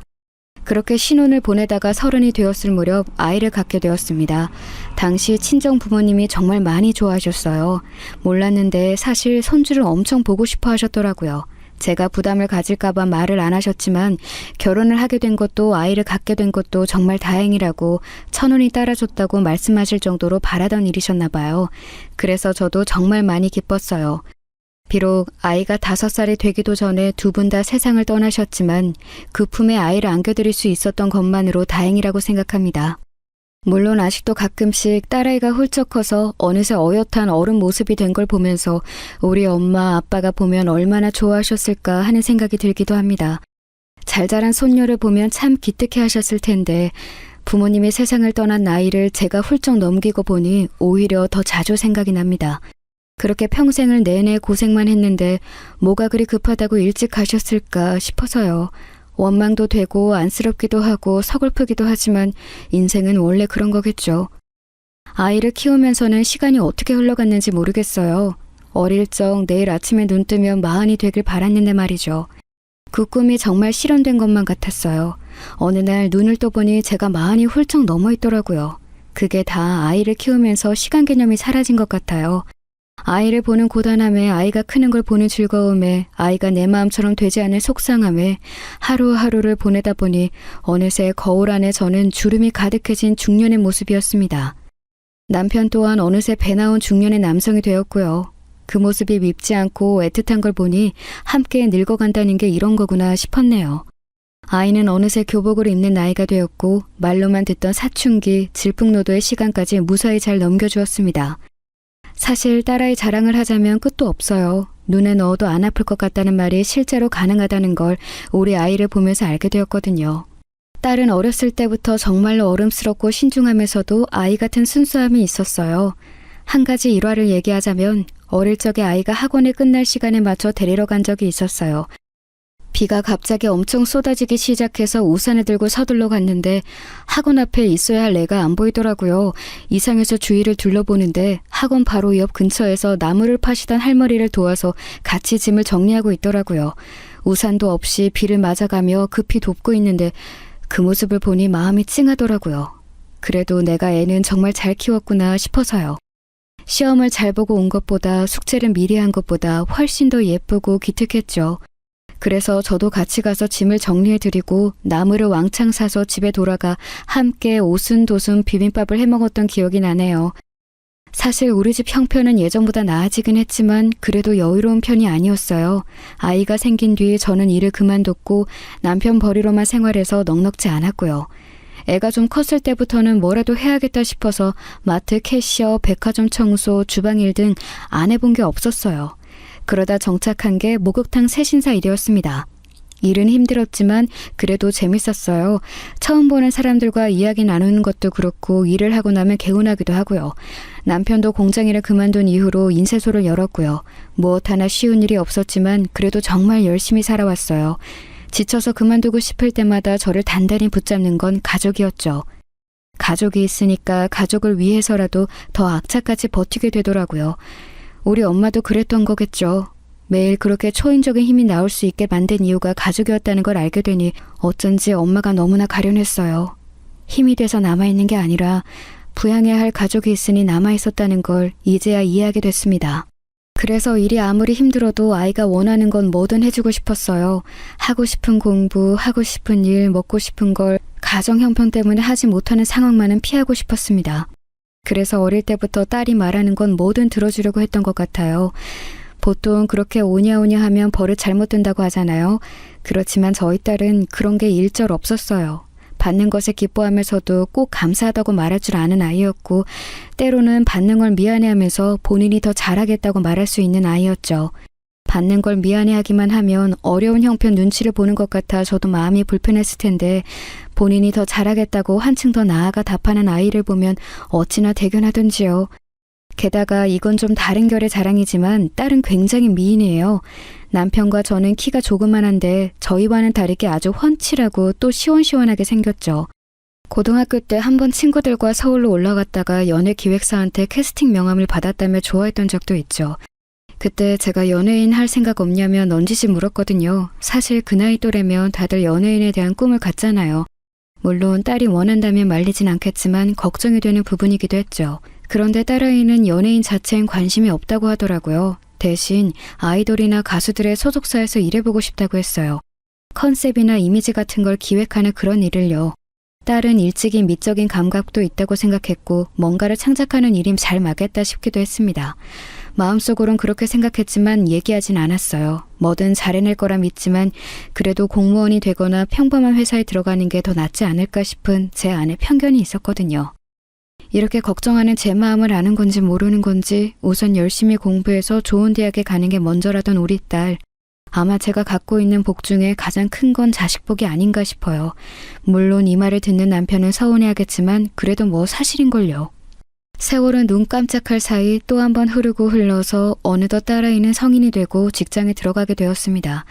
그렇게 신혼을 보내다가 30이 되었을 무렵 아이를 갖게 되었습니다. 당시 친정 부모님이 정말 많이 좋아하셨어요. 몰랐는데 사실 손주를 엄청 보고 싶어 하셨더라고요. 제가 부담을 가질까봐 말을 안 하셨지만 결혼을 하게 된 것도 아이를 갖게 된 것도 정말 다행이라고 천운이 따라줬다고 말씀하실 정도로 바라던 일이셨나 봐요. 그래서 저도 정말 많이 기뻤어요. 비록 아이가 5살이 되기도 전에 두 분 다 세상을 떠나셨지만 그 품에 아이를 안겨드릴 수 있었던 것만으로 다행이라고 생각합니다. 물론 아직도 가끔씩 딸아이가 훌쩍 커서 어느새 어엿한 어른 모습이 된 걸 보면서 우리 엄마 아빠가 보면 얼마나 좋아하셨을까 하는 생각이 들기도 합니다. 잘 자란 손녀를 보면 참 기특해 하셨을 텐데 부모님이 세상을 떠난 나이를 제가 훌쩍 넘기고 보니 오히려 더 자주 생각이 납니다. 그렇게 평생을 내내 고생만 했는데 뭐가 그리 급하다고 일찍 가셨을까 싶어서요. 원망도 되고 안쓰럽기도 하고 서글프기도 하지만 인생은 원래 그런 거겠죠. 아이를 키우면서는 시간이 어떻게 흘러갔는지 모르겠어요. 어릴 적 내일 아침에 눈 뜨면 40이 되길 바랐는데 말이죠. 그 꿈이 정말 실현된 것만 같았어요. 어느 날 눈을 떠보니 제가 40이 훌쩍 넘어 있더라고요. 그게 다 아이를 키우면서 시간 개념이 사라진 것 같아요. 아이를 보는 고단함에 아이가 크는 걸 보는 즐거움에 아이가 내 마음처럼 되지 않을 속상함에 하루하루를 보내다 보니 어느새 거울 안에 저는 주름이 가득해진 중년의 모습이었습니다. 남편 또한 어느새 배 나온 중년의 남성이 되었고요. 그 모습이 밉지 않고 애틋한 걸 보니 함께 늙어간다는 게 이런 거구나 싶었네요. 아이는 어느새 교복을 입는 나이가 되었고 말로만 듣던 사춘기, 질풍노도의 시간까지 무사히 잘 넘겨주었습니다. 사실 딸아이 자랑을 하자면 끝도 없어요. 눈에 넣어도 안 아플 것 같다는 말이 실제로 가능하다는 걸 우리 아이를 보면서 알게 되었거든요. 딸은 어렸을 때부터 정말로 어름스럽고 신중하면서도 아이 같은 순수함이 있었어요. 한 가지 일화를 얘기하자면 어릴 적에 아이가 학원이 끝날 시간에 맞춰 데리러 간 적이 있었어요. 비가 갑자기 엄청 쏟아지기 시작해서 우산을 들고 서둘러 갔는데 학원 앞에 있어야 할 애가 안 보이더라고요. 이상해서 주위를 둘러보는데 학원 바로 옆 근처에서 나무를 파시던 할머니를 도와서 같이 짐을 정리하고 있더라고요. 우산도 없이 비를 맞아가며 급히 돕고 있는데 그 모습을 보니 마음이 찡하더라고요. 그래도 내가 애는 정말 잘 키웠구나 싶어서요. 시험을 잘 보고 온 것보다 숙제를 미리 한 것보다 훨씬 더 예쁘고 기특했죠. 그래서 저도 같이 가서 짐을 정리해드리고 나무를 왕창 사서 집에 돌아가 함께 오순도순 비빔밥을 해먹었던 기억이 나네요. 사실 우리 집 형편은 예전보다 나아지긴 했지만 그래도 여유로운 편이 아니었어요. 아이가 생긴 뒤 저는 일을 그만뒀고 남편 벌이로만 생활해서 넉넉지 않았고요. 애가 좀 컸을 때부터는 뭐라도 해야겠다 싶어서 마트 캐시어, 백화점 청소, 주방일 등 안 해본 게 없었어요. 그러다 정착한 게 목욕탕 새신사 일이었습니다. 일은 힘들었지만 그래도 재밌었어요. 처음 보는 사람들과 이야기 나누는 것도 그렇고 일을 하고 나면 개운하기도 하고요. 남편도 공장일을 그만둔 이후로 인쇄소를 열었고요. 무엇 하나 쉬운 일이 없었지만 그래도 정말 열심히 살아왔어요. 지쳐서 그만두고 싶을 때마다 저를 단단히 붙잡는 건 가족이었죠. 가족이 있으니까 가족을 위해서라도 더 악착같이 버티게 되더라고요. 우리 엄마도 그랬던 거겠죠. 매일 그렇게 초인적인 힘이 나올 수 있게 만든 이유가 가족이었다는 걸 알게 되니 어쩐지 엄마가 너무나 가련했어요. 힘이 돼서 남아있는 게 아니라 부양해야 할 가족이 있으니 남아있었다는 걸 이제야 이해하게 됐습니다. 그래서 일이 아무리 힘들어도 아이가 원하는 건 뭐든 해주고 싶었어요. 하고 싶은 공부, 하고 싶은 일, 먹고 싶은 걸 가정 형편 때문에 하지 못하는 상황만은 피하고 싶었습니다. 그래서 어릴 때부터 딸이 말하는 건 뭐든 들어주려고 했던 것 같아요. 보통 그렇게 오냐오냐 하면 버릇 잘못 든다고 하잖아요. 그렇지만 저희 딸은 그런 게 일절 없었어요. 받는 것에 기뻐하면서도 꼭 감사하다고 말할 줄 아는 아이였고 때로는 받는 걸 미안해하면서 본인이 더 잘하겠다고 말할 수 있는 아이였죠. 받는 걸 미안해하기만 하면 어려운 형편 눈치를 보는 것 같아 저도 마음이 불편했을 텐데 본인이 더 잘하겠다고 한층 더 나아가 답하는 아이를 보면 어찌나 대견하던지요. 게다가 이건 좀 다른 결의 자랑이지만 딸은 굉장히 미인이에요. 남편과 저는 키가 조그만한데 저희와는 다르게 아주 훤칠하고 또 시원시원하게 생겼죠. 고등학교 때 한번 친구들과 서울로 올라갔다가 연예기획사한테 캐스팅 명함을 받았다며 좋아했던 적도 있죠. 그때 제가 연예인 할 생각 없냐며 넌지시 물었거든요. 사실 그 나이 또래면 다들 연예인에 대한 꿈을 갖잖아요. 물론 딸이 원한다면 말리진 않겠지만 걱정이 되는 부분이기도 했죠. 그런데 딸아이는 연예인 자체엔 관심이 없다고 하더라고요. 대신 아이돌이나 가수들의 소속사에서 일해보고 싶다고 했어요. 컨셉이나 이미지 같은 걸 기획하는 그런 일을요. 딸은 일찍이 미적인 감각도 있다고 생각했고 뭔가를 창작하는 일이 잘 맞겠다 싶기도 했습니다. 마음속으론 그렇게 생각했지만 얘기하진 않았어요. 뭐든 잘해낼 거라 믿지만 그래도 공무원이 되거나 평범한 회사에 들어가는 게 더 낫지 않을까 싶은 제 안에 편견이 있었거든요. 이렇게 걱정하는 제 마음을 아는 건지 모르는 건지 우선 열심히 공부해서 좋은 대학에 가는 게 먼저라던 우리 딸. 아마 제가 갖고 있는 복 중에 가장 큰 건 자식 복이 아닌가 싶어요. 물론 이 말을 듣는 남편은 서운해하겠지만 그래도 뭐 사실인걸요. 세월은 눈 깜짝할 사이 또 한 번 흐르고 흘러서 어느덧 딸아이는 성인이 되고 직장에 들어가게 되었습니다.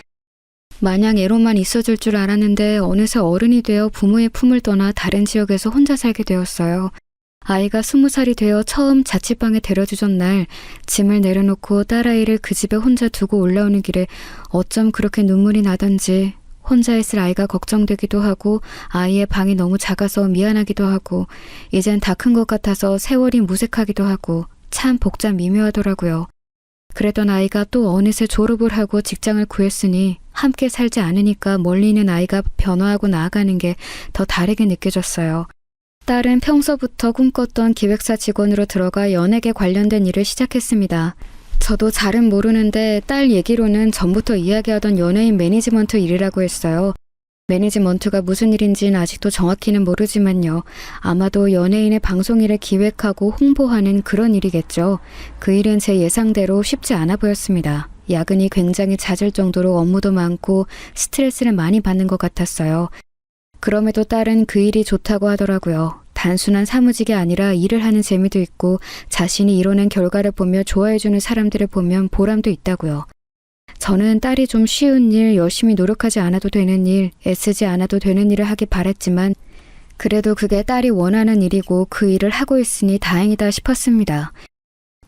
마냥 애로만 있어줄 줄 알았는데 어느새 어른이 되어 부모의 품을 떠나 다른 지역에서 혼자 살게 되었어요. 아이가 20살이 되어 처음 자취방에 데려주던 날 짐을 내려놓고 딸아이를 그 집에 혼자 두고 올라오는 길에 어쩜 그렇게 눈물이 나던지 혼자 있을 아이가 걱정되기도 하고 아이의 방이 너무 작아서 미안하기도 하고 이젠 다 큰 것 같아서 세월이 무색하기도 하고 참 복잡 미묘하더라고요. 그랬던 아이가 또 어느새 졸업을 하고 직장을 구했으니 함께 살지 않으니까 멀리 있는 아이가 변화하고 나아가는 게 더 다르게 느껴졌어요. 딸은 평소부터 꿈꿨던 기획사 직원으로 들어가 연예계 관련된 일을 시작했습니다. 저도 잘은 모르는데 딸 얘기로는 전부터 이야기하던 연예인 매니지먼트 일이라고 했어요. 매니지먼트가 무슨 일인지는 아직도 정확히는 모르지만요. 아마도 연예인의 방송일을 기획하고 홍보하는 그런 일이겠죠. 그 일은 제 예상대로 쉽지 않아 보였습니다. 야근이 굉장히 잦을 정도로 업무도 많고 스트레스를 많이 받는 것 같았어요. 그럼에도 딸은 그 일이 좋다고 하더라고요. 단순한 사무직이 아니라 일을 하는 재미도 있고 자신이 이뤄낸 결과를 보며 좋아해주는 사람들을 보면 보람도 있다고요. 저는 딸이 좀 쉬운 일, 열심히 노력하지 않아도 되는 일, 애쓰지 않아도 되는 일을 하길 바랬지만 그래도 그게 딸이 원하는 일이고 그 일을 하고 있으니 다행이다 싶었습니다.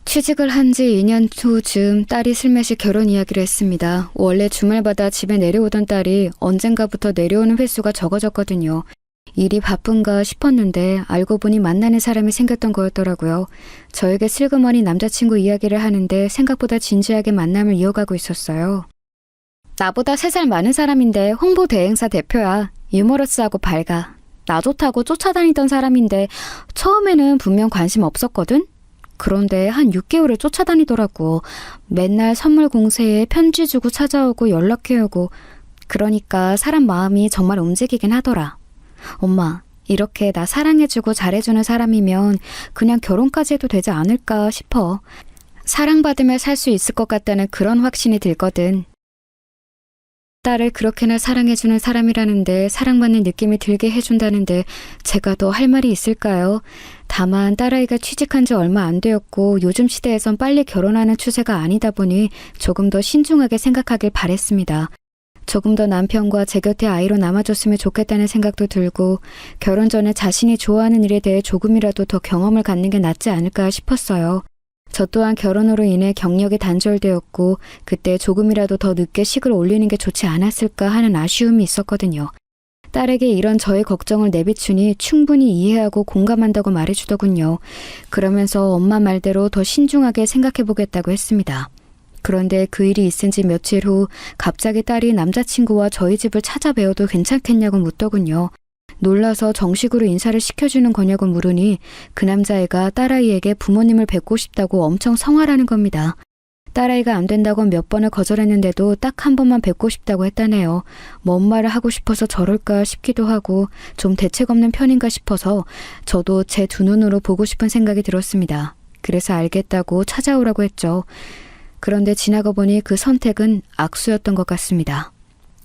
취직을 한 지 2년 후쯤 딸이 슬며시 결혼 이야기를 했습니다. 원래 주말마다 집에 내려오던 딸이 언젠가부터 내려오는 횟수가 적어졌거든요. 일이 바쁜가 싶었는데 알고 보니 만나는 사람이 생겼던 거였더라고요. 저에게 슬그머니 남자친구 이야기를 하는데 생각보다 진지하게 만남을 이어가고 있었어요. 나보다 3살 많은 사람인데 홍보 대행사 대표야. 유머러스하고 밝아. 나 좋다고 쫓아다니던 사람인데 처음에는 분명 관심 없었거든? 그런데 한 6개월을 쫓아다니더라고. 맨날 선물 공세에 편지 주고 찾아오고 연락해오고. 그러니까 사람 마음이 정말 움직이긴 하더라. 엄마, 이렇게 나 사랑해주고 잘해주는 사람이면 그냥 결혼까지 해도 되지 않을까 싶어. 사랑받으며 살 수 있을 것 같다는 그런 확신이 들거든. 딸을 그렇게나 사랑해주는 사람이라는데 사랑받는 느낌이 들게 해준다는데 제가 더 할 말이 있을까요? 다만 딸아이가 취직한 지 얼마 안 되었고 요즘 시대에선 빨리 결혼하는 추세가 아니다 보니 조금 더 신중하게 생각하길 바랬습니다. 조금 더 남편과 제 곁에 아이로 남아줬으면 좋겠다는 생각도 들고 결혼 전에 자신이 좋아하는 일에 대해 조금이라도 더 경험을 갖는 게 낫지 않을까 싶었어요. 저 또한 결혼으로 인해 경력이 단절되었고 그때 조금이라도 더 늦게 식을 올리는 게 좋지 않았을까 하는 아쉬움이 있었거든요. 딸에게 이런 저의 걱정을 내비추니 충분히 이해하고 공감한다고 말해주더군요. 그러면서 엄마 말대로 더 신중하게 생각해보겠다고 했습니다. 그런데 그 일이 있은 지 며칠 후 갑자기 딸이 남자친구와 저희 집을 찾아뵈어도 괜찮겠냐고 묻더군요. 놀라서 정식으로 인사를 시켜주는 거냐고 물으니 그 남자애가 딸아이에게 부모님을 뵙고 싶다고 엄청 성화라는 겁니다. 딸아이가 안 된다고 몇 번을 거절했는데도 딱 한 번만 뵙고 싶다고 했다네요. 뭔 말을 하고 싶어서 저럴까 싶기도 하고 좀 대책 없는 편인가 싶어서 저도 제 두 눈으로 보고 싶은 생각이 들었습니다. 그래서 알겠다고 찾아오라고 했죠. 그런데 지나고 보니 그 선택은 악수였던 것 같습니다.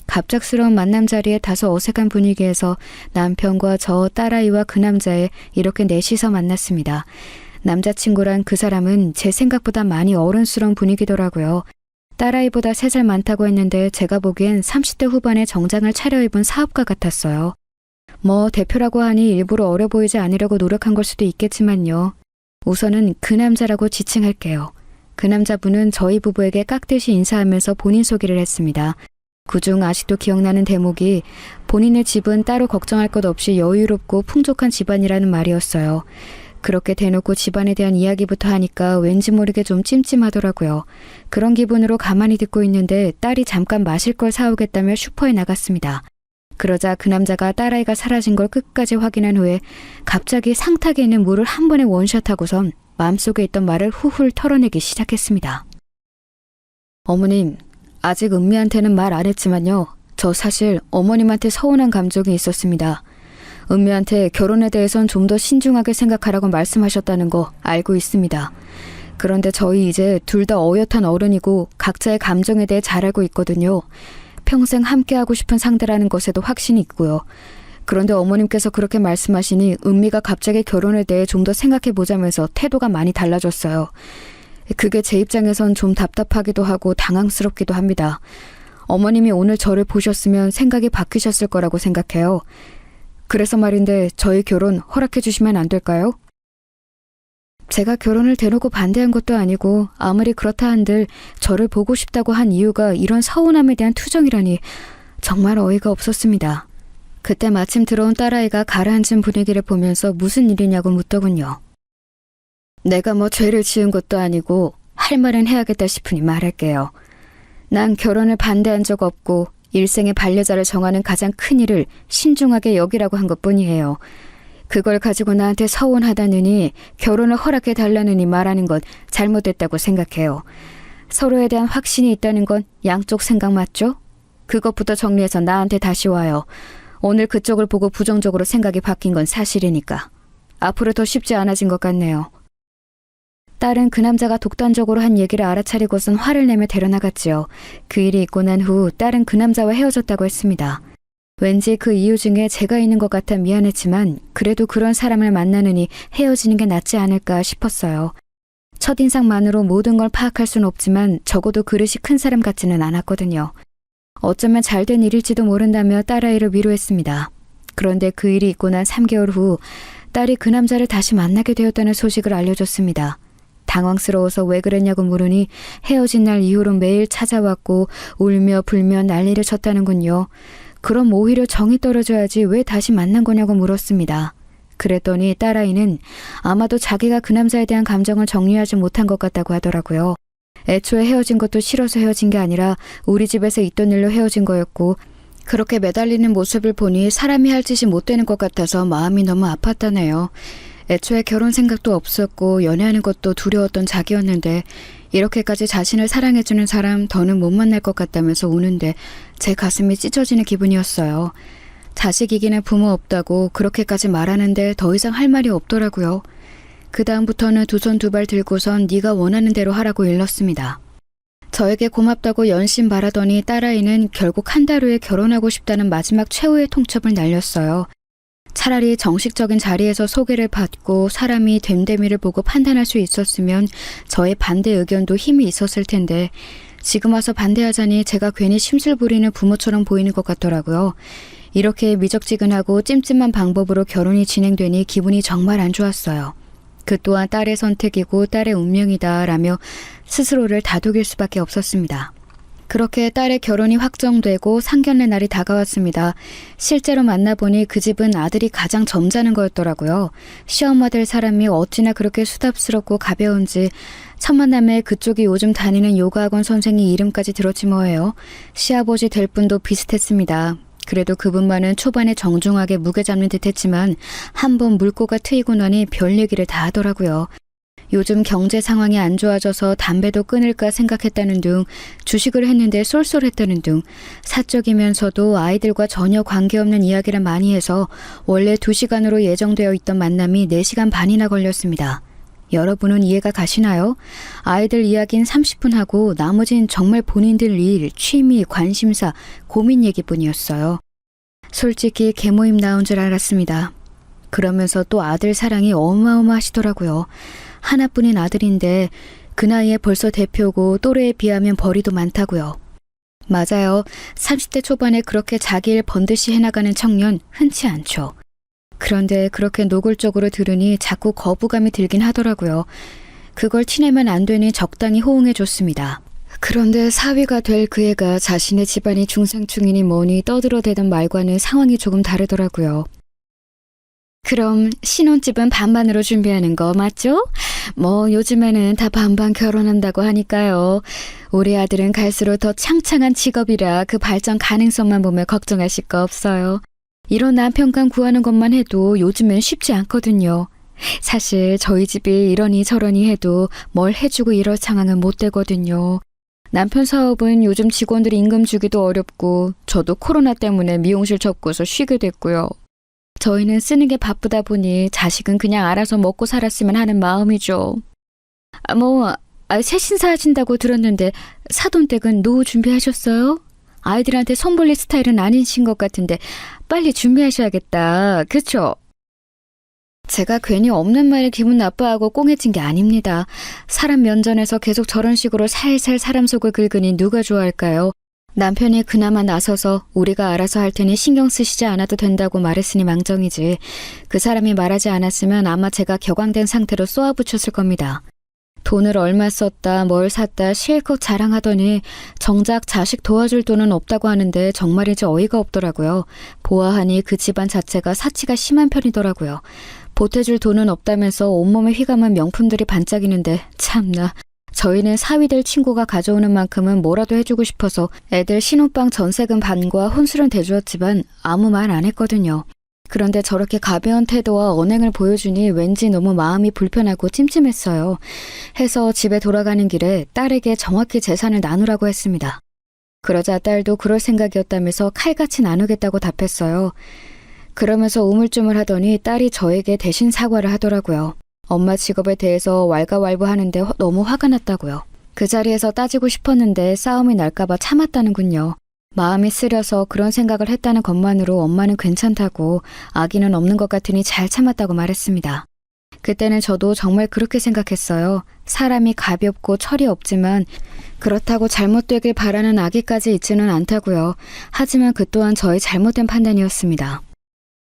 갑작스러운 만남 자리에 다소 어색한 분위기에서 남편과 저 딸아이와 그 남자애 이렇게 넷이서 만났습니다. 남자친구란 그 사람은 제 생각보다 많이 어른스러운 분위기더라고요. 딸아이보다 3살 많다고 했는데 제가 보기엔 30대 후반에 정장을 차려입은 사업가 같았어요. 뭐 대표라고 하니 일부러 어려 보이지 않으려고 노력한 걸 수도 있겠지만요. 우선은 그 남자라고 지칭할게요. 그 남자분은 저희 부부에게 깍듯이 인사하면서 본인 소개를 했습니다. 그중 아직도 기억나는 대목이 본인의 집은 따로 걱정할 것 없이 여유롭고 풍족한 집안이라는 말이었어요. 그렇게 대놓고 집안에 대한 이야기부터 하니까 왠지 모르게 좀 찜찜하더라고요. 그런 기분으로 가만히 듣고 있는데 딸이 잠깐 마실 걸 사오겠다며 슈퍼에 나갔습니다. 그러자 그 남자가 딸아이가 사라진 걸 끝까지 확인한 후에 갑자기 상탁에 있는 물을 한 번에 원샷하고선 마음속에 있던 말을 훌훌 털어내기 시작했습니다. 어머님, 아직 은미한테는 말 안 했지만요. 저 사실 어머님한테 서운한 감정이 있었습니다. 은미한테 결혼에 대해선 좀 더 신중하게 생각하라고 말씀하셨다는 거 알고 있습니다. 그런데 저희 이제 둘 다 어엿한 어른이고 각자의 감정에 대해 잘 알고 있거든요. 평생 함께하고 싶은 상대라는 것에도 확신이 있고요. 그런데 어머님께서 그렇게 말씀하시니 은미가 갑자기 결혼에 대해 좀 더 생각해보자면서 태도가 많이 달라졌어요. 그게 제 입장에선 좀 답답하기도 하고 당황스럽기도 합니다. 어머님이 오늘 저를 보셨으면 생각이 바뀌셨을 거라고 생각해요. 그래서 말인데 저희 결혼 허락해 주시면 안 될까요? 제가 결혼을 대놓고 반대한 것도 아니고 아무리 그렇다 한들 저를 보고 싶다고 한 이유가 이런 서운함에 대한 투정이라니 정말 어이가 없었습니다. 그때 마침 들어온 딸아이가 가라앉은 분위기를 보면서 무슨 일이냐고 묻더군요. 내가 뭐 죄를 지은 것도 아니고 할 말은 해야겠다 싶으니 말할게요. 난 결혼을 반대한 적 없고 일생의 반려자를 정하는 가장 큰 일을 신중하게 여기라고 한 것뿐이에요. 그걸 가지고 나한테 서운하다느니 결혼을 허락해 달라느니 말하는 건 잘못됐다고 생각해요. 서로에 대한 확신이 있다는 건 양쪽 생각 맞죠? 그것부터 정리해서 나한테 다시 와요. 오늘 그쪽을 보고 부정적으로 생각이 바뀐 건 사실이니까. 앞으로 더 쉽지 않아진 것 같네요. 딸은 그 남자가 독단적으로 한 얘기를 알아차리고선 화를 내며 데려나갔지요. 그 일이 있고 난 후 딸은 그 남자와 헤어졌다고 했습니다. 왠지 그 이유 중에 제가 있는 것 같아 미안했지만 그래도 그런 사람을 만나느니 헤어지는 게 낫지 않을까 싶었어요. 첫인상만으로 모든 걸 파악할 순 없지만 적어도 그릇이 큰 사람 같지는 않았거든요. 어쩌면 잘된 일일지도 모른다며 딸아이를 위로했습니다. 그런데 그 일이 있고 난 3개월 후 딸이 그 남자를 다시 만나게 되었다는 소식을 알려줬습니다. 당황스러워서 왜 그랬냐고 물으니 헤어진 날 이후로 매일 찾아왔고 울며 불며 난리를 쳤다는군요. 그럼 오히려 정이 떨어져야지 왜 다시 만난 거냐고 물었습니다. 그랬더니 딸아이는 아마도 자기가 그 남자에 대한 감정을 정리하지 못한 것 같다고 하더라고요. 애초에 헤어진 것도 싫어서 헤어진 게 아니라 우리 집에서 있던 일로 헤어진 거였고 그렇게 매달리는 모습을 보니 사람이 할 짓이 못 되는 것 같아서 마음이 너무 아팠다네요. 애초에 결혼 생각도 없었고 연애하는 것도 두려웠던 자기였는데 이렇게까지 자신을 사랑해주는 사람 더는 못 만날 것 같다면서 우는데 제 가슴이 찢어지는 기분이었어요. 자식이기는 부모 없다고 그렇게까지 말하는데 더 이상 할 말이 없더라고요. 그 다음부터는 두 손 두 발 들고선 네가 원하는 대로 하라고 일렀습니다. 저에게 고맙다고 연신 바라더니 딸아이는 결국 한 달 후에 결혼하고 싶다는 마지막 최후의 통첩을 날렸어요. 차라리 정식적인 자리에서 소개를 받고 사람이 됨됨이를 보고 판단할 수 있었으면 저의 반대 의견도 힘이 있었을 텐데 지금 와서 반대하자니 제가 괜히 심술 부리는 부모처럼 보이는 것 같더라고요. 이렇게 미적지근하고 찜찜한 방법으로 결혼이 진행되니 기분이 정말 안 좋았어요. 그 또한 딸의 선택이고 딸의 운명이다 라며 스스로를 다독일 수밖에 없었습니다. 그렇게 딸의 결혼이 확정되고 상견례 날이 다가왔습니다. 실제로 만나보니 그 집은 아들이 가장 점잖은 거였더라고요. 시엄마 될 사람이 어찌나 그렇게 수답스럽고 가벼운지 첫 만남에 그쪽이 요즘 다니는 요가학원 선생이 이름까지 들었지 뭐예요. 시아버지 될 분도 비슷했습니다. 그래도 그분만은 초반에 정중하게 무게 잡는 듯 했지만 한번 물꼬가 트이고 나니 별 얘기를 다 하더라고요. 요즘 경제 상황이 안 좋아져서 담배도 끊을까 생각했다는 둥, 주식을 했는데 쏠쏠했다는 둥, 사적이면서도 아이들과 전혀 관계없는 이야기를 많이 해서 원래 2시간으로 예정되어 있던 만남이 4시간 반이나 걸렸습니다. 여러분은 이해가 가시나요? 아이들 이야기는 30분 하고 나머진 정말 본인들 일, 취미, 관심사, 고민 얘기뿐이었어요. 솔직히 개모임 나온 줄 알았습니다. 그러면서 또 아들 사랑이 어마어마하시더라고요. 하나뿐인 아들인데 그 나이에 벌써 대표고 또래에 비하면 벌이도 많다고요. 맞아요. 30대 초반에 그렇게 자기 일 번듯이 해나가는 청년 흔치 않죠. 그런데 그렇게 노골적으로 들으니 자꾸 거부감이 들긴 하더라고요. 그걸 티내면 안 되니 적당히 호응해줬습니다. 그런데 사위가 될 그 애가 자신의 집안이 중상충이니 뭐니 떠들어대던 말과는 상황이 조금 다르더라고요. 그럼 신혼집은 반반으로 준비하는 거 맞죠? 뭐 요즘에는 다 반반 결혼한다고 하니까요. 우리 아들은 갈수록 더 창창한 직업이라 그 발전 가능성만 보면 걱정하실 거 없어요. 이런 남편감 구하는 것만 해도 요즘엔 쉽지 않거든요. 사실 저희 집이 이러니 저러니 해도 뭘 해주고 이럴 상황은 못 되거든요. 남편 사업은 요즘 직원들 임금 주기도 어렵고 저도 코로나 때문에 미용실 접고서 쉬게 됐고요. 저희는 쓰는 게 바쁘다 보니 자식은 그냥 알아서 먹고 살았으면 하는 마음이죠. 새 신사 하신다고 들었는데 사돈댁은 노후 준비하셨어요? 아이들한테 손볼릴 스타일은 아니신 것 같은데 빨리 준비하셔야겠다. 그쵸? 제가 괜히 없는 말에 기분 나빠하고 꽁해진 게 아닙니다. 사람 면전에서 계속 저런 식으로 살살 사람 속을 긁으니 누가 좋아할까요? 남편이 그나마 나서서 우리가 알아서 할 테니 신경 쓰시지 않아도 된다고 말했으니 망정이지. 그 사람이 말하지 않았으면 아마 제가 격앙된 상태로 쏘아붙였을 겁니다. 돈을 얼마 썼다, 뭘 샀다 실컷 자랑하더니 정작 자식 도와줄 돈은 없다고 하는데 정말이지 어이가 없더라고요. 보아하니 그 집안 자체가 사치가 심한 편이더라고요. 보태줄 돈은 없다면서 온몸에 휘감은 명품들이 반짝이는데 참나. 저희는 사위될 친구가 가져오는 만큼은 뭐라도 해주고 싶어서 애들 신혼방 전세금 반과 혼수는 대주었지만 아무 말 안 했거든요. 그런데 저렇게 가벼운 태도와 언행을 보여주니 왠지 너무 마음이 불편하고 찜찜했어요. 해서 집에 돌아가는 길에 딸에게 정확히 재산을 나누라고 했습니다. 그러자 딸도 그럴 생각이었다면서 칼같이 나누겠다고 답했어요. 그러면서 우물쭈물하더니 딸이 저에게 대신 사과를 하더라고요. 엄마 직업에 대해서 왈가왈부하는데 너무 화가 났다고요. 그 자리에서 따지고 싶었는데 싸움이 날까봐 참았다는군요. 마음이 쓰려서 그런 생각을 했다는 것만으로 엄마는 괜찮다고 아기는 없는 것 같으니 잘 참았다고 말했습니다. 그때는 저도 정말 그렇게 생각했어요. 사람이 가볍고 철이 없지만 그렇다고 잘못되길 바라는 악의까지 있지는 않다고요. 하지만 그 또한 저의 잘못된 판단이었습니다.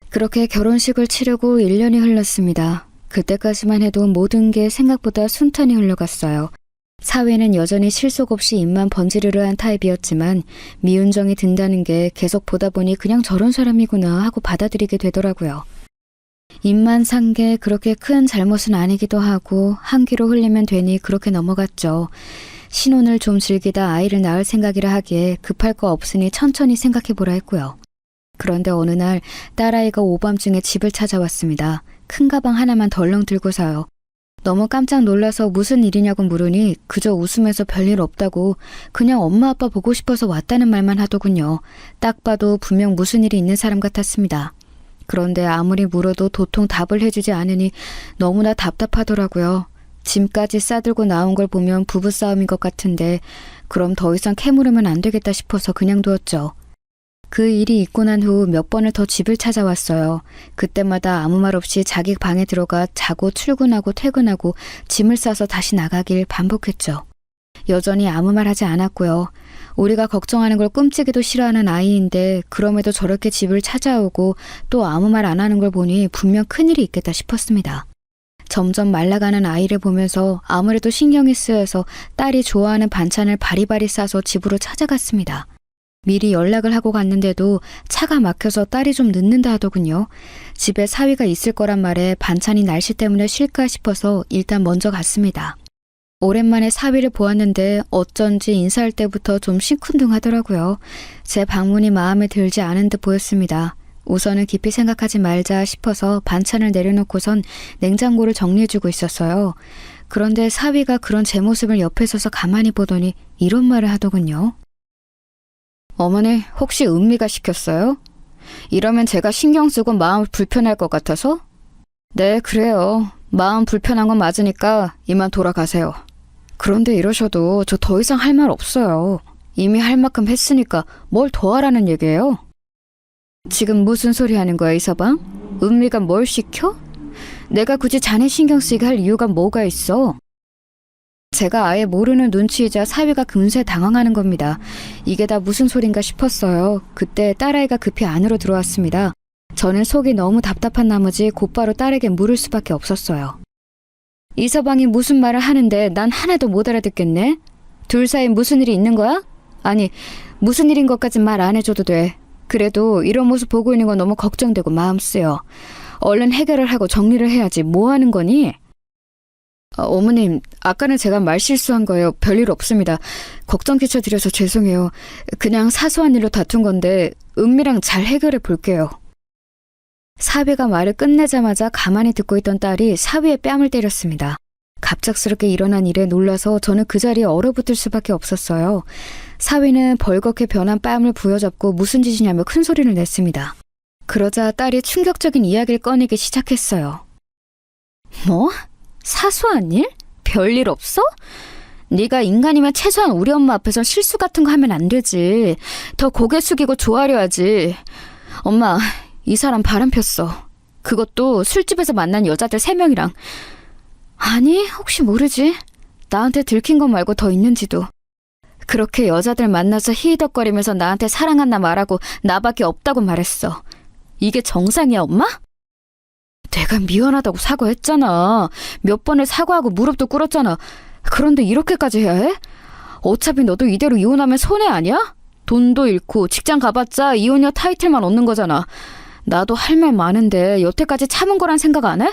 그렇게 결혼식을 치르고 1년이 흘렀습니다. 그때까지만 해도 모든 게 생각보다 순탄히 흘러갔어요. 사회는 여전히 실속 없이 입만 번지르르한 타입이었지만 미운정이 든다는 게 계속 보다 보니 그냥 저런 사람이구나 하고 받아들이게 되더라고요. 입만 산 게 그렇게 큰 잘못은 아니기도 하고 한 귀로 흘리면 되니 그렇게 넘어갔죠. 신혼을 좀 즐기다 아이를 낳을 생각이라 하기에 급할 거 없으니 천천히 생각해보라 했고요. 그런데 어느 날 딸아이가 오밤중에 집을 찾아왔습니다. 큰 가방 하나만 덜렁 들고서요. 너무 깜짝 놀라서 무슨 일이냐고 물으니 그저 웃으면서 별일 없다고 그냥 엄마 아빠 보고 싶어서 왔다는 말만 하더군요. 딱 봐도 분명 무슨 일이 있는 사람 같았습니다. 그런데 아무리 물어도 도통 답을 해주지 않으니 너무나 답답하더라고요. 짐까지 싸들고 나온 걸 보면 부부싸움인 것 같은데 그럼 더 이상 캐물으면 안 되겠다 싶어서 그냥 두었죠. 그 일이 있고 난 후 몇 번을 더 집을 찾아왔어요. 그때마다 아무 말 없이 자기 방에 들어가 자고 출근하고 퇴근하고 짐을 싸서 다시 나가길 반복했죠. 여전히 아무 말 하지 않았고요. 우리가 걱정하는 걸 끔찍이도 싫어하는 아이인데 그럼에도 저렇게 집을 찾아오고 또 아무 말 안 하는 걸 보니 분명 큰일이 있겠다 싶었습니다. 점점 말라가는 아이를 보면서 아무래도 신경이 쓰여서 딸이 좋아하는 반찬을 바리바리 싸서 집으로 찾아갔습니다. 미리 연락을 하고 갔는데도 차가 막혀서 딸이 좀 늦는다 하더군요. 집에 사위가 있을 거란 말에 반찬이 날씨 때문에 쉴까 싶어서 일단 먼저 갔습니다. 오랜만에 사위를 보았는데 어쩐지 인사할 때부터 좀 시큰둥하더라고요. 제 방문이 마음에 들지 않은 듯 보였습니다. 우선은 깊이 생각하지 말자 싶어서 반찬을 내려놓고선 냉장고를 정리해주고 있었어요. 그런데 사위가 그런 제 모습을 옆에 서서 가만히 보더니 이런 말을 하더군요. 어머니, 혹시 은미가 시켰어요? 이러면 제가 신경 쓰고 마음 불편할 것 같아서? 네, 그래요. 마음 불편한 건 맞으니까 이만 돌아가세요. 그런데 이러셔도 저 더 이상 할 말 없어요. 이미 할 만큼 했으니까 뭘 더 하라는 얘기예요? 지금 무슨 소리 하는 거야, 이서방? 은미가 뭘 시켜? 내가 굳이 자네 신경 쓰게 할 이유가 뭐가 있어? 제가 아예 모르는 눈치이자 사위가 금세 당황하는 겁니다. 이게 다 무슨 소린가 싶었어요. 그때 딸아이가 급히 안으로 들어왔습니다. 저는 속이 너무 답답한 나머지 곧바로 딸에게 물을 수밖에 없었어요. 이서방이 무슨 말을 하는데 난 하나도 못 알아듣겠네? 둘 사이 무슨 일이 있는 거야? 아니, 무슨 일인 것까진 말 안 해줘도 돼. 그래도 이런 모습 보고 있는 건 너무 걱정되고 마음 쓰여. 얼른 해결을 하고 정리를 해야지. 뭐 하는 거니? 어머님, 아까는 제가 말 실수한 거예요. 별일 없습니다. 걱정 끼쳐드려서 죄송해요. 그냥 사소한 일로 다툰 건데 은미랑 잘 해결해 볼게요. 사위가 말을 끝내자마자 가만히 듣고 있던 딸이 사위의 뺨을 때렸습니다. 갑작스럽게 일어난 일에 놀라서 저는 그 자리에 얼어붙을 수밖에 없었어요. 사위는 벌겋게 변한 뺨을 부여잡고 무슨 짓이냐며 큰 소리를 냈습니다. 그러자 딸이 충격적인 이야기를 꺼내기 시작했어요. 뭐? 사소한 일? 별일 없어? 네가 인간이면 최소한 우리 엄마 앞에서 실수 같은 거 하면 안 되지. 더 고개 숙이고 좋아하려 하지. 엄마, 이 사람 바람 폈어. 그것도 술집에서 만난 여자들 3명이랑. 아니, 혹시 모르지. 나한테 들킨 거 말고 더 있는지도. 그렇게 여자들 만나서 히히덕거리면서 나한테 사랑한다 말하고 나밖에 없다고 말했어. 이게 정상이야, 엄마? 내가 미안하다고 사과했잖아. 몇 번을 사과하고 무릎도 꿇었잖아. 그런데 이렇게까지 해야 해? 어차피 너도 이대로 이혼하면 손해 아니야? 돈도 잃고 직장 가봤자 이혼녀 타이틀만 얻는 거잖아. 나도 할 말 많은데 여태까지 참은 거란 생각 안 해?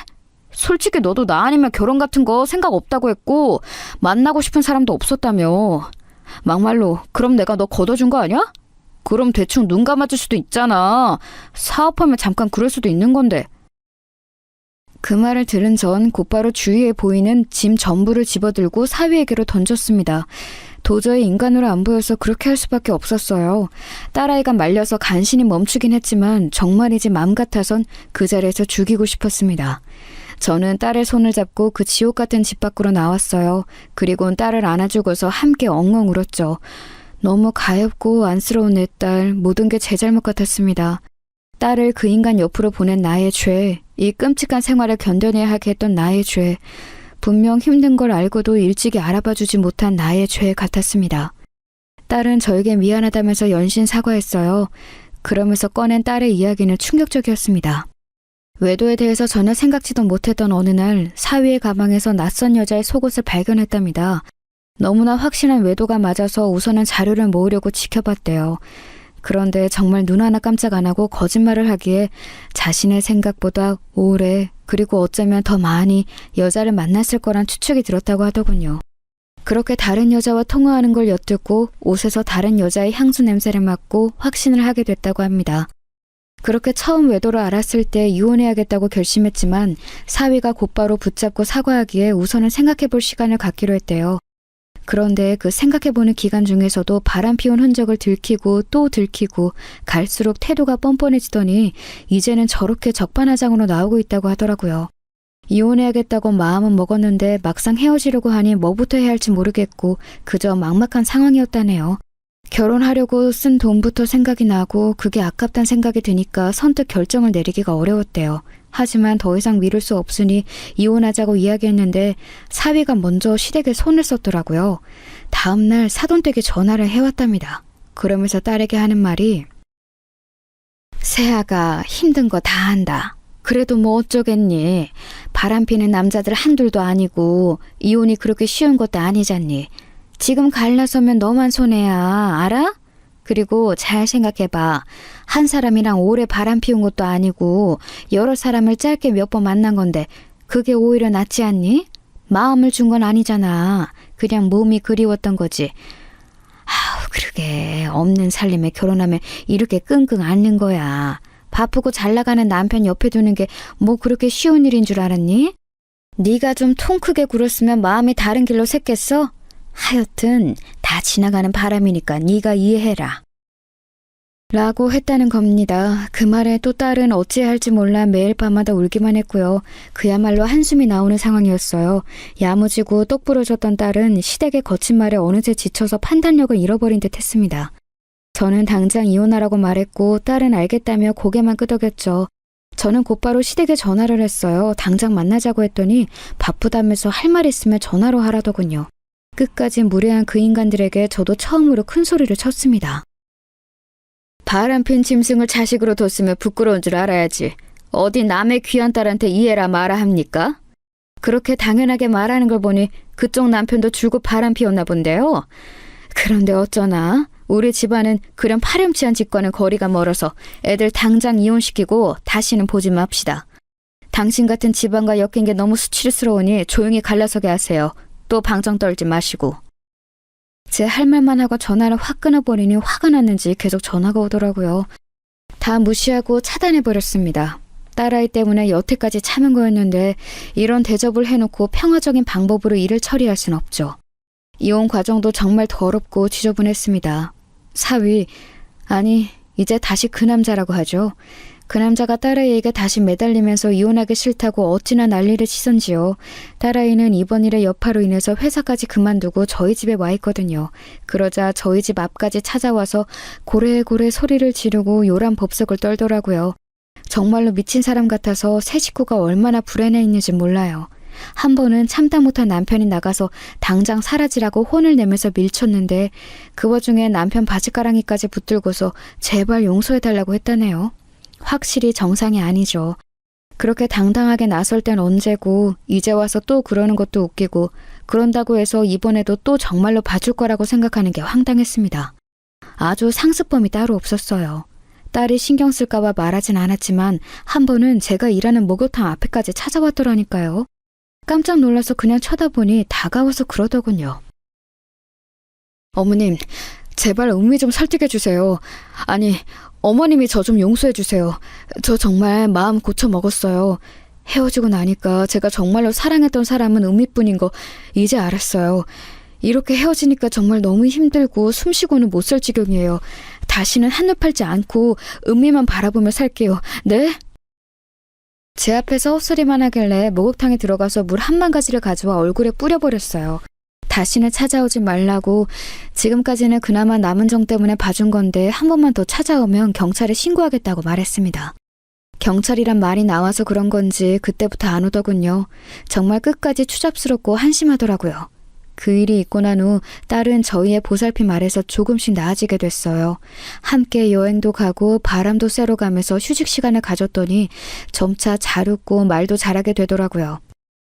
솔직히 너도 나 아니면 결혼 같은 거 생각 없다고 했고 만나고 싶은 사람도 없었다며. 막말로 그럼 내가 너 걷어준 거 아니야? 그럼 대충 눈 감아줄 수도 있잖아. 사업하면 잠깐 그럴 수도 있는 건데. 그 말을 들은 전 곧바로 주위에 보이는 짐 전부를 집어들고 사위에게로 던졌습니다. 도저히 인간으로 안 보여서 그렇게 할 수밖에 없었어요. 딸아이가 말려서 간신히 멈추긴 했지만 정말이지 맘 같아선 그 자리에서 죽이고 싶었습니다. 저는 딸의 손을 잡고 그 지옥 같은 집 밖으로 나왔어요. 그리고는 딸을 안아주고서 함께 엉엉 울었죠. 너무 가엾고 안쓰러운 내 딸, 모든 게 제 잘못 같았습니다. 딸을 그 인간 옆으로 보낸 나의 죄, 이 끔찍한 생활을 견뎌내야 하게 했던 나의 죄. 분명 힘든 걸 알고도 일찍이 알아봐주지 못한 나의 죄 같았습니다. 딸은 저에게 미안하다면서 연신 사과했어요. 그러면서 꺼낸 딸의 이야기는 충격적이었습니다. 외도에 대해서 전혀 생각지도 못했던 어느 날 사위의 가방에서 낯선 여자의 속옷을 발견했답니다. 너무나 확신한 외도가 맞아서 우선은 자료를 모으려고 지켜봤대요. 그런데 정말 눈 하나 깜짝 안 하고 거짓말을 하기에 자신의 생각보다 오래 그리고 어쩌면 더 많이 여자를 만났을 거란 추측이 들었다고 하더군요. 그렇게 다른 여자와 통화하는 걸 엿듣고 옷에서 다른 여자의 향수 냄새를 맡고 확신을 하게 됐다고 합니다. 그렇게 처음 외도를 알았을 때 이혼해야겠다고 결심했지만 사위가 곧바로 붙잡고 사과하기에 우선은 생각해볼 시간을 갖기로 했대요. 그런데 그 생각해보는 기간 중에서도 바람 피운 흔적을 들키고 또 들키고 갈수록 태도가 뻔뻔해지더니 이제는 저렇게 적반하장으로 나오고 있다고 하더라고요. 이혼해야겠다고 마음은 먹었는데 막상 헤어지려고 하니 뭐부터 해야 할지 모르겠고 그저 막막한 상황이었다네요. 결혼하려고 쓴 돈부터 생각이 나고 그게 아깝단 생각이 드니까 선뜻 결정을 내리기가 어려웠대요. 하지만 더 이상 미룰 수 없으니 이혼하자고 이야기했는데 사위가 먼저 시댁에 손을 썼더라고요. 다음날 사돈댁에 전화를 해왔답니다. 그러면서 딸에게 하는 말이 새아가 힘든 거 다 한다. 그래도 뭐 어쩌겠니. 바람피는 남자들 한둘도 아니고 이혼이 그렇게 쉬운 것도 아니잖니. 지금 갈라서면 너만 손해야. 알아? 그리고 잘 생각해봐. 한 사람이랑 오래 바람 피운 것도 아니고 여러 사람을 짧게 몇 번 만난 건데 그게 오히려 낫지 않니? 마음을 준 건 아니잖아. 그냥 몸이 그리웠던 거지. 아우 그러게 없는 살림에 결혼하면 이렇게 끙끙 앓는 거야. 바쁘고 잘 나가는 남편 옆에 두는 게 뭐 그렇게 쉬운 일인 줄 알았니? 네가 좀 통 크게 굴었으면 마음이 다른 길로 샜겠어? 하여튼 다 지나가는 바람이니까 네가 이해해라. 라고 했다는 겁니다. 그 말에 또 딸은 어찌해야 할지 몰라 매일 밤마다 울기만 했고요. 그야말로 한숨이 나오는 상황이었어요. 야무지고 똑부러졌던 딸은 시댁의 거친 말에 어느새 지쳐서 판단력을 잃어버린 듯 했습니다. 저는 당장 이혼하라고 말했고 딸은 알겠다며 고개만 끄덕였죠. 저는 곧바로 시댁에 전화를 했어요. 당장 만나자고 했더니 바쁘다면서 할 말 있으면 전화로 하라더군요. 끝까지 무례한 그 인간들에게 저도 처음으로 큰 소리를 쳤습니다. 바람핀 짐승을 자식으로 뒀으면 부끄러운 줄 알아야지. 어디 남의 귀한 딸한테 이해라 마라 합니까? 그렇게 당연하게 말하는 걸 보니 그쪽 남편도 줄곧 바람 피웠나 본데요. 그런데 어쩌나 우리 집안은 그런 파렴치한 집과는 거리가 멀어서 애들 당장 이혼시키고 다시는 보지 맙시다. 당신 같은 집안과 엮인 게 너무 수치스러우니 조용히 갈라서게 하세요. 또 방정 떨지 마시고. 제 할 말만 하고 전화를 확 끊어버리니 화가 났는지 계속 전화가 오더라고요. 다 무시하고 차단해버렸습니다. 딸아이 때문에 여태까지 참은 거였는데 이런 대접을 해놓고 평화적인 방법으로 일을 처리할 순 없죠. 이혼 과정도 정말 더럽고 지저분했습니다. 사위, 아니 이제 다시 그 남자라고 하죠. 그 남자가 딸아이에게 다시 매달리면서 이혼하기 싫다고 어찌나 난리를 치던지요. 딸아이는 이번 일의 여파로 인해서 회사까지 그만두고 저희 집에 와 있거든요. 그러자 저희 집 앞까지 찾아와서 고래고래 소리를 지르고 요란 법석을 떨더라고요. 정말로 미친 사람 같아서 새 식구가 얼마나 불행해 있는지 몰라요. 한 번은 참다 못한 남편이 나가서 당장 사라지라고 혼을 내면서 밀쳤는데 그 와중에 남편 바지가랑이까지 붙들고서 제발 용서해달라고 했다네요. 확실히 정상이 아니죠. 그렇게 당당하게 나설 땐 언제고 이제 와서 또 그러는 것도 웃기고 그런다고 해서 이번에도 또 정말로 봐줄 거라고 생각하는 게 황당했습니다. 아주 상습범이 따로 없었어요. 딸이 신경 쓸까봐 말하진 않았지만 한 번은 제가 일하는 목욕탕 앞에까지 찾아왔더라니까요. 깜짝 놀라서 그냥 쳐다보니 다가와서 그러더군요. 어머님, 제발 음미 좀 설득해주세요. 아니, 어머님이 저 좀 용서해주세요. 저 정말 마음 고쳐 먹었어요. 헤어지고 나니까 제가 정말로 사랑했던 사람은 음미뿐인 거 이제 알았어요. 이렇게 헤어지니까 정말 너무 힘들고 숨쉬고는 못 살 지경이에요. 다시는 한눈 팔지 않고 음미만 바라보며 살게요. 네? 제 앞에서 헛소리만 하길래 목욕탕에 들어가서 물 한 바가지를 가져와 얼굴에 뿌려버렸어요. 다시는 찾아오지 말라고. 지금까지는 그나마 남은 정 때문에 봐준 건데 한 번만 더 찾아오면 경찰에 신고하겠다고 말했습니다. 경찰이란 말이 나와서 그런 건지 그때부터 안 오더군요. 정말 끝까지 추잡스럽고 한심하더라고요. 그 일이 있고 난 후 딸은 저희의 보살핌 아래서 조금씩 나아지게 됐어요. 함께 여행도 가고 바람도 쐬러 가면서 휴식 시간을 가졌더니 점차 잘 웃고 말도 잘하게 되더라고요.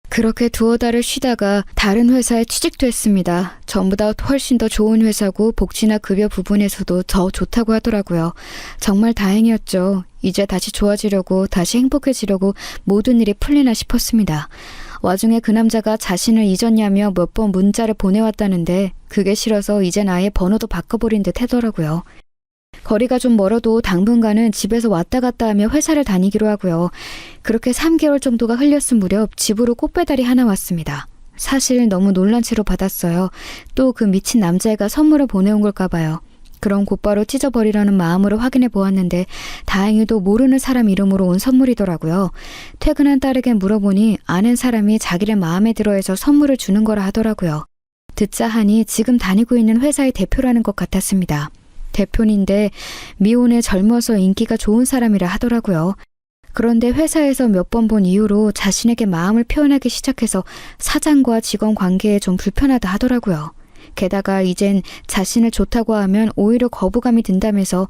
그렇게 두어 달을 쉬다가 다른 회사에 취직도 했습니다. 전보다 훨씬 더 좋은 회사고 복지나 급여 부분에서도 더 좋다고 하더라고요. 정말 다행이었죠. 이제 다시 좋아지려고, 다시 행복해지려고 모든 일이 풀리나 싶었습니다. 와중에 그 남자가 자신을 잊었냐며 몇 번 문자를 보내왔다는데 그게 싫어서 이젠 아예 번호도 바꿔버린 듯 하더라고요. 거리가 좀 멀어도 당분간은 집에서 왔다 갔다 하며 회사를 다니기로 하고요. 그렇게 3개월 정도가 흘렸을 무렵 집으로 꽃배달이 하나 왔습니다. 사실 너무 놀란 채로 받았어요. 또 그 미친 남자애가 선물을 보내온 걸까 봐요. 그럼 곧바로 찢어버리려는 마음으로 확인해 보았는데 다행히도 모르는 사람 이름으로 온 선물이더라고요. 퇴근한 딸에게 물어보니 아는 사람이 자기를 마음에 들어해서 선물을 주는 거라 하더라고요. 듣자 하니 지금 다니고 있는 회사의 대표라는 것 같았습니다. 대표인데 미혼에 젊어서 인기가 좋은 사람이라 하더라고요. 그런데 회사에서 몇 번 본 이후로 자신에게 마음을 표현하기 시작해서 사장과 직원 관계에 좀 불편하다 하더라고요. 게다가 이젠 자신을 좋다고 하면 오히려 거부감이 든다면서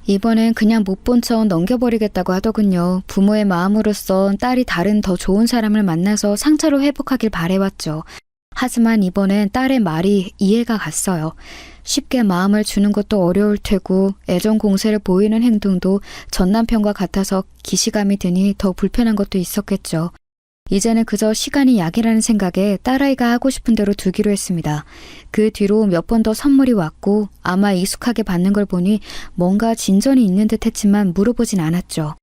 이번엔 그냥 못 본 척 넘겨버리겠다고 하더군요. 부모의 마음으로써 딸이 다른 더 좋은 사람을 만나서 상처로 회복하길 바래왔죠. 하지만 이번엔 딸의 말이 이해가 갔어요. 쉽게 마음을 주는 것도 어려울 테고 애정 공세를 보이는 행동도 전 남편과 같아서 기시감이 드니 더 불편한 것도 있었겠죠. 이제는 그저 시간이 약이라는 생각에 딸아이가 하고 싶은 대로 두기로 했습니다. 그 뒤로 몇 번 더 선물이 왔고 아마 익숙하게 받는 걸 보니 뭔가 진전이 있는 듯 했지만 물어보진 않았죠.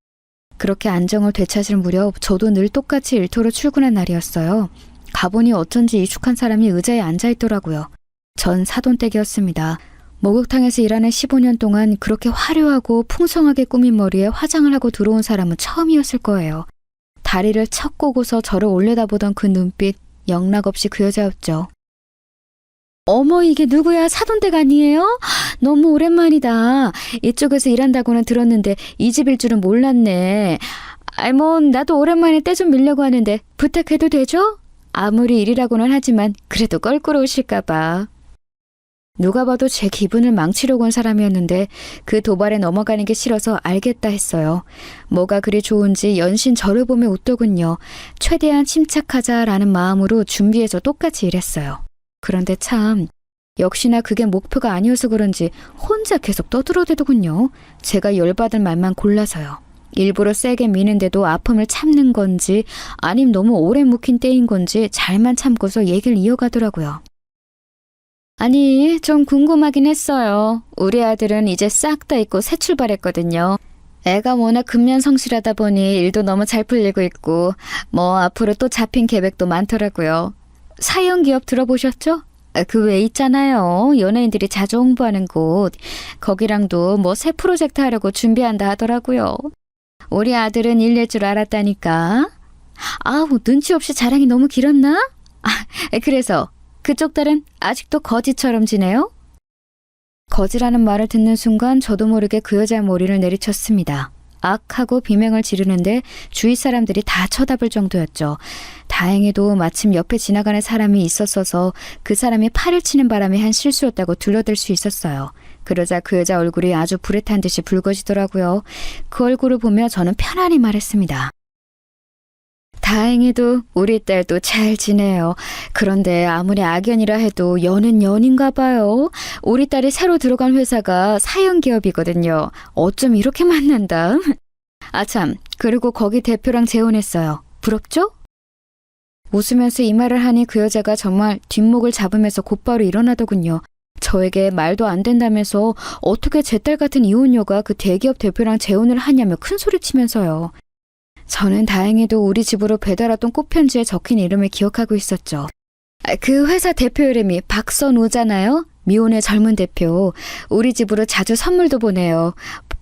그렇게 안정을 되찾을 무렵 저도 늘 똑같이 일터로 출근한 날이었어요. 가보니 어쩐지 익숙한 사람이 의자에 앉아있더라고요. 전 사돈댁이었습니다. 목욕탕에서 일하는 15년 동안 그렇게 화려하고 풍성하게 꾸민 머리에 화장을 하고 들어온 사람은 처음이었을 거예요. 다리를 척 꼬고서 저를 올려다보던 그 눈빛, 영락없이 그 여자였죠. 어머, 이게 누구야? 사돈댁 아니에요? 너무 오랜만이다. 이쪽에서 일한다고는 들었는데 이 집일 줄은 몰랐네. 나도 오랜만에 때 좀 밀려고 하는데 부탁해도 되죠? 아무리 일이라고는 하지만 그래도 껄끄러우실까봐. 누가 봐도 제 기분을 망치려고 온 사람이었는데 그 도발에 넘어가는 게 싫어서 알겠다 했어요. 뭐가 그리 좋은지 연신 저를 보며 웃더군요. 최대한 침착하자라는 마음으로 준비해서 똑같이 일했어요. 그런데 참 역시나 그게 목표가 아니어서 그런지 혼자 계속 떠들어대더군요. 제가 열받을 말만 골라서요. 일부러 세게 미는데도 아픔을 참는 건지 아님 너무 오래 묵힌 때인 건지 잘만 참고서 얘기를 이어가더라고요. 아니, 좀 궁금하긴 했어요. 우리 아들은 이제 싹 다 잊고 새 출발했거든요. 애가 워낙 근면성실하다 보니 일도 너무 잘 풀리고 있고 앞으로 또 잡힌 계획도 많더라고요. 사이언기업 들어보셨죠? 그 외 있잖아요. 연예인들이 자주 홍보하는 곳. 거기랑도 새 프로젝트 하려고 준비한다 하더라고요. 우리 아들은 일낼 줄 알았다니까. 눈치 없이 자랑이 너무 길었나? 그래서 그쪽 딸은 아직도 거지처럼 지내요? 거지라는 말을 듣는 순간 저도 모르게 그 여자의 머리를 내리쳤습니다. 악하고 비명을 지르는데 주위 사람들이 다 쳐다볼 정도였죠. 다행히도 마침 옆에 지나가는 사람이 있었어서 그 사람이 팔을 치는 바람에 한 실수였다고 둘러댈 수 있었어요. 그러자 그 여자 얼굴이 아주 불에 탄 듯이 붉어지더라고요. 그 얼굴을 보며 저는 편안히 말했습니다. 다행히도 우리 딸도 잘 지내요. 그런데 아무리 악연이라 해도 연은 연인가 봐요. 우리 딸이 새로 들어간 회사가 사연기업이거든요. 어쩜 이렇게 만난다. 참, 그리고 거기 대표랑 재혼했어요. 부럽죠? 웃으면서 이 말을 하니 그 여자가 정말 뒷목을 잡으면서 곧바로 일어나더군요. 저에게 말도 안 된다면서 어떻게 제 딸 같은 이혼녀가 그 대기업 대표랑 재혼을 하냐며 큰소리치면서요. 저는 다행히도 우리 집으로 배달왔던 꽃편지에 적힌 이름을 기억하고 있었죠. 그 회사 대표 이름이 박선우잖아요. 미혼의 젊은 대표. 우리 집으로 자주 선물도 보내요.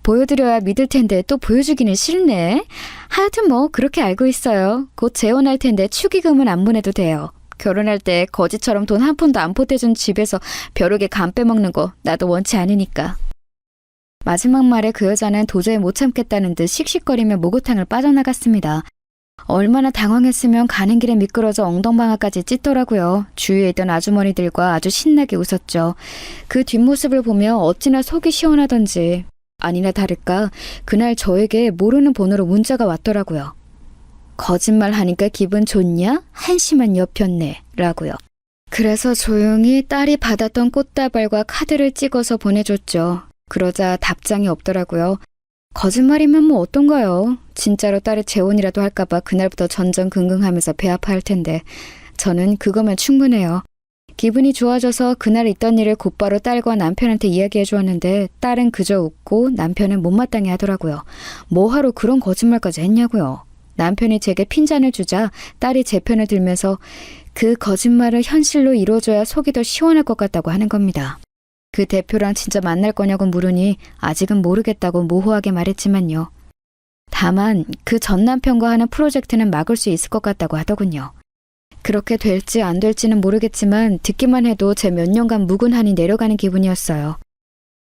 보여드려야 믿을 텐데 또 보여주기는 싫네. 하여튼 그렇게 알고 있어요. 곧 재혼할 텐데 축의금은 안 보내도 돼요. 결혼할 때 거지처럼 돈 한 푼도 안 보태준 집에서 벼룩에 간 빼먹는 거 나도 원치 않으니까. 마지막 말에 그 여자는 도저히 못 참겠다는 듯 씩씩거리며 목욕탕을 빠져나갔습니다. 얼마나 당황했으면 가는 길에 미끄러져 엉덩방아까지 찢더라고요. 주위에 있던 아주머니들과 아주 신나게 웃었죠. 그 뒷모습을 보며 어찌나 속이 시원하던지. 아니나 다를까 그날 저에게 모르는 번호로 문자가 왔더라고요. 거짓말하니까 기분 좋냐? 한심한 여편네 라고요. 그래서 조용히 딸이 받았던 꽃다발과 카드를 찍어서 보내줬죠. 그러자 답장이 없더라고요. 거짓말이면 뭐 어떤가요? 진짜로 딸의 재혼이라도 할까봐 그날부터 전전긍긍하면서 배 아파할 텐데 저는 그거면 충분해요. 기분이 좋아져서 그날 있던 일을 곧바로 딸과 남편한테 이야기해 주었는데 딸은 그저 웃고 남편은 못마땅해 하더라고요. 뭐하러 그런 거짓말까지 했냐고요. 남편이 제게 핀잔을 주자 딸이 제 편을 들면서 그 거짓말을 현실로 이루어줘야 속이 더 시원할 것 같다고 하는 겁니다. 그 대표랑 진짜 만날 거냐고 물으니 아직은 모르겠다고 모호하게 말했지만요. 다만 그 전 남편과 하는 프로젝트는 막을 수 있을 것 같다고 하더군요. 그렇게 될지 안 될지는 모르겠지만 듣기만 해도 제 몇 년간 묵은 한이 내려가는 기분이었어요.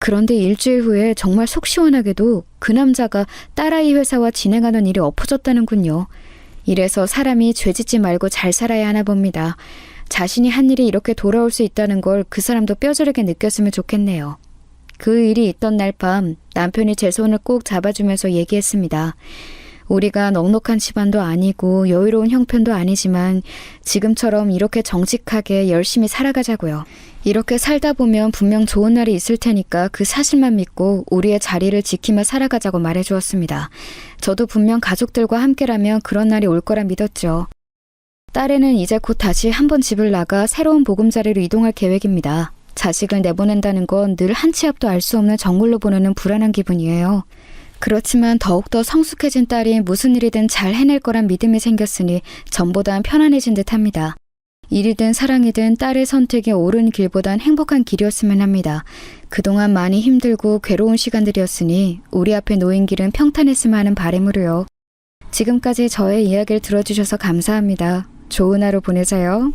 그런데 일주일 후에 정말 속 시원하게도 그 남자가 딸아이 회사와 진행하던 일이 엎어졌다는군요. 이래서 사람이 죄짓지 말고 잘 살아야 하나 봅니다. 자신이 한 일이 이렇게 돌아올 수 있다는 걸 그 사람도 뼈저리게 느꼈으면 좋겠네요. 그 일이 있던 날 밤 남편이 제 손을 꼭 잡아주면서 얘기했습니다. 우리가 넉넉한 집안도 아니고 여유로운 형편도 아니지만 지금처럼 이렇게 정직하게 열심히 살아가자고요. 이렇게 살다 보면 분명 좋은 날이 있을 테니까 그 사실만 믿고 우리의 자리를 지키며 살아가자고 말해주었습니다. 저도 분명 가족들과 함께라면 그런 날이 올 거라 믿었죠. 딸애는 이제 곧 다시 한번 집을 나가 새로운 보금자리로 이동할 계획입니다. 자식을 내보낸다는 건 늘 한 치 앞도 알 수 없는 정글로 보내는 불안한 기분이에요. 그렇지만 더욱더 성숙해진 딸이 무슨 일이든 잘 해낼 거란 믿음이 생겼으니 전보단 편안해진 듯합니다. 일이든 사랑이든 딸의 선택이 옳은 길보단 행복한 길이었으면 합니다. 그동안 많이 힘들고 괴로운 시간들이었으니 우리 앞에 놓인 길은 평탄했으면 하는 바람으로요. 지금까지 저의 이야기를 들어주셔서 감사합니다. 좋은 하루 보내세요.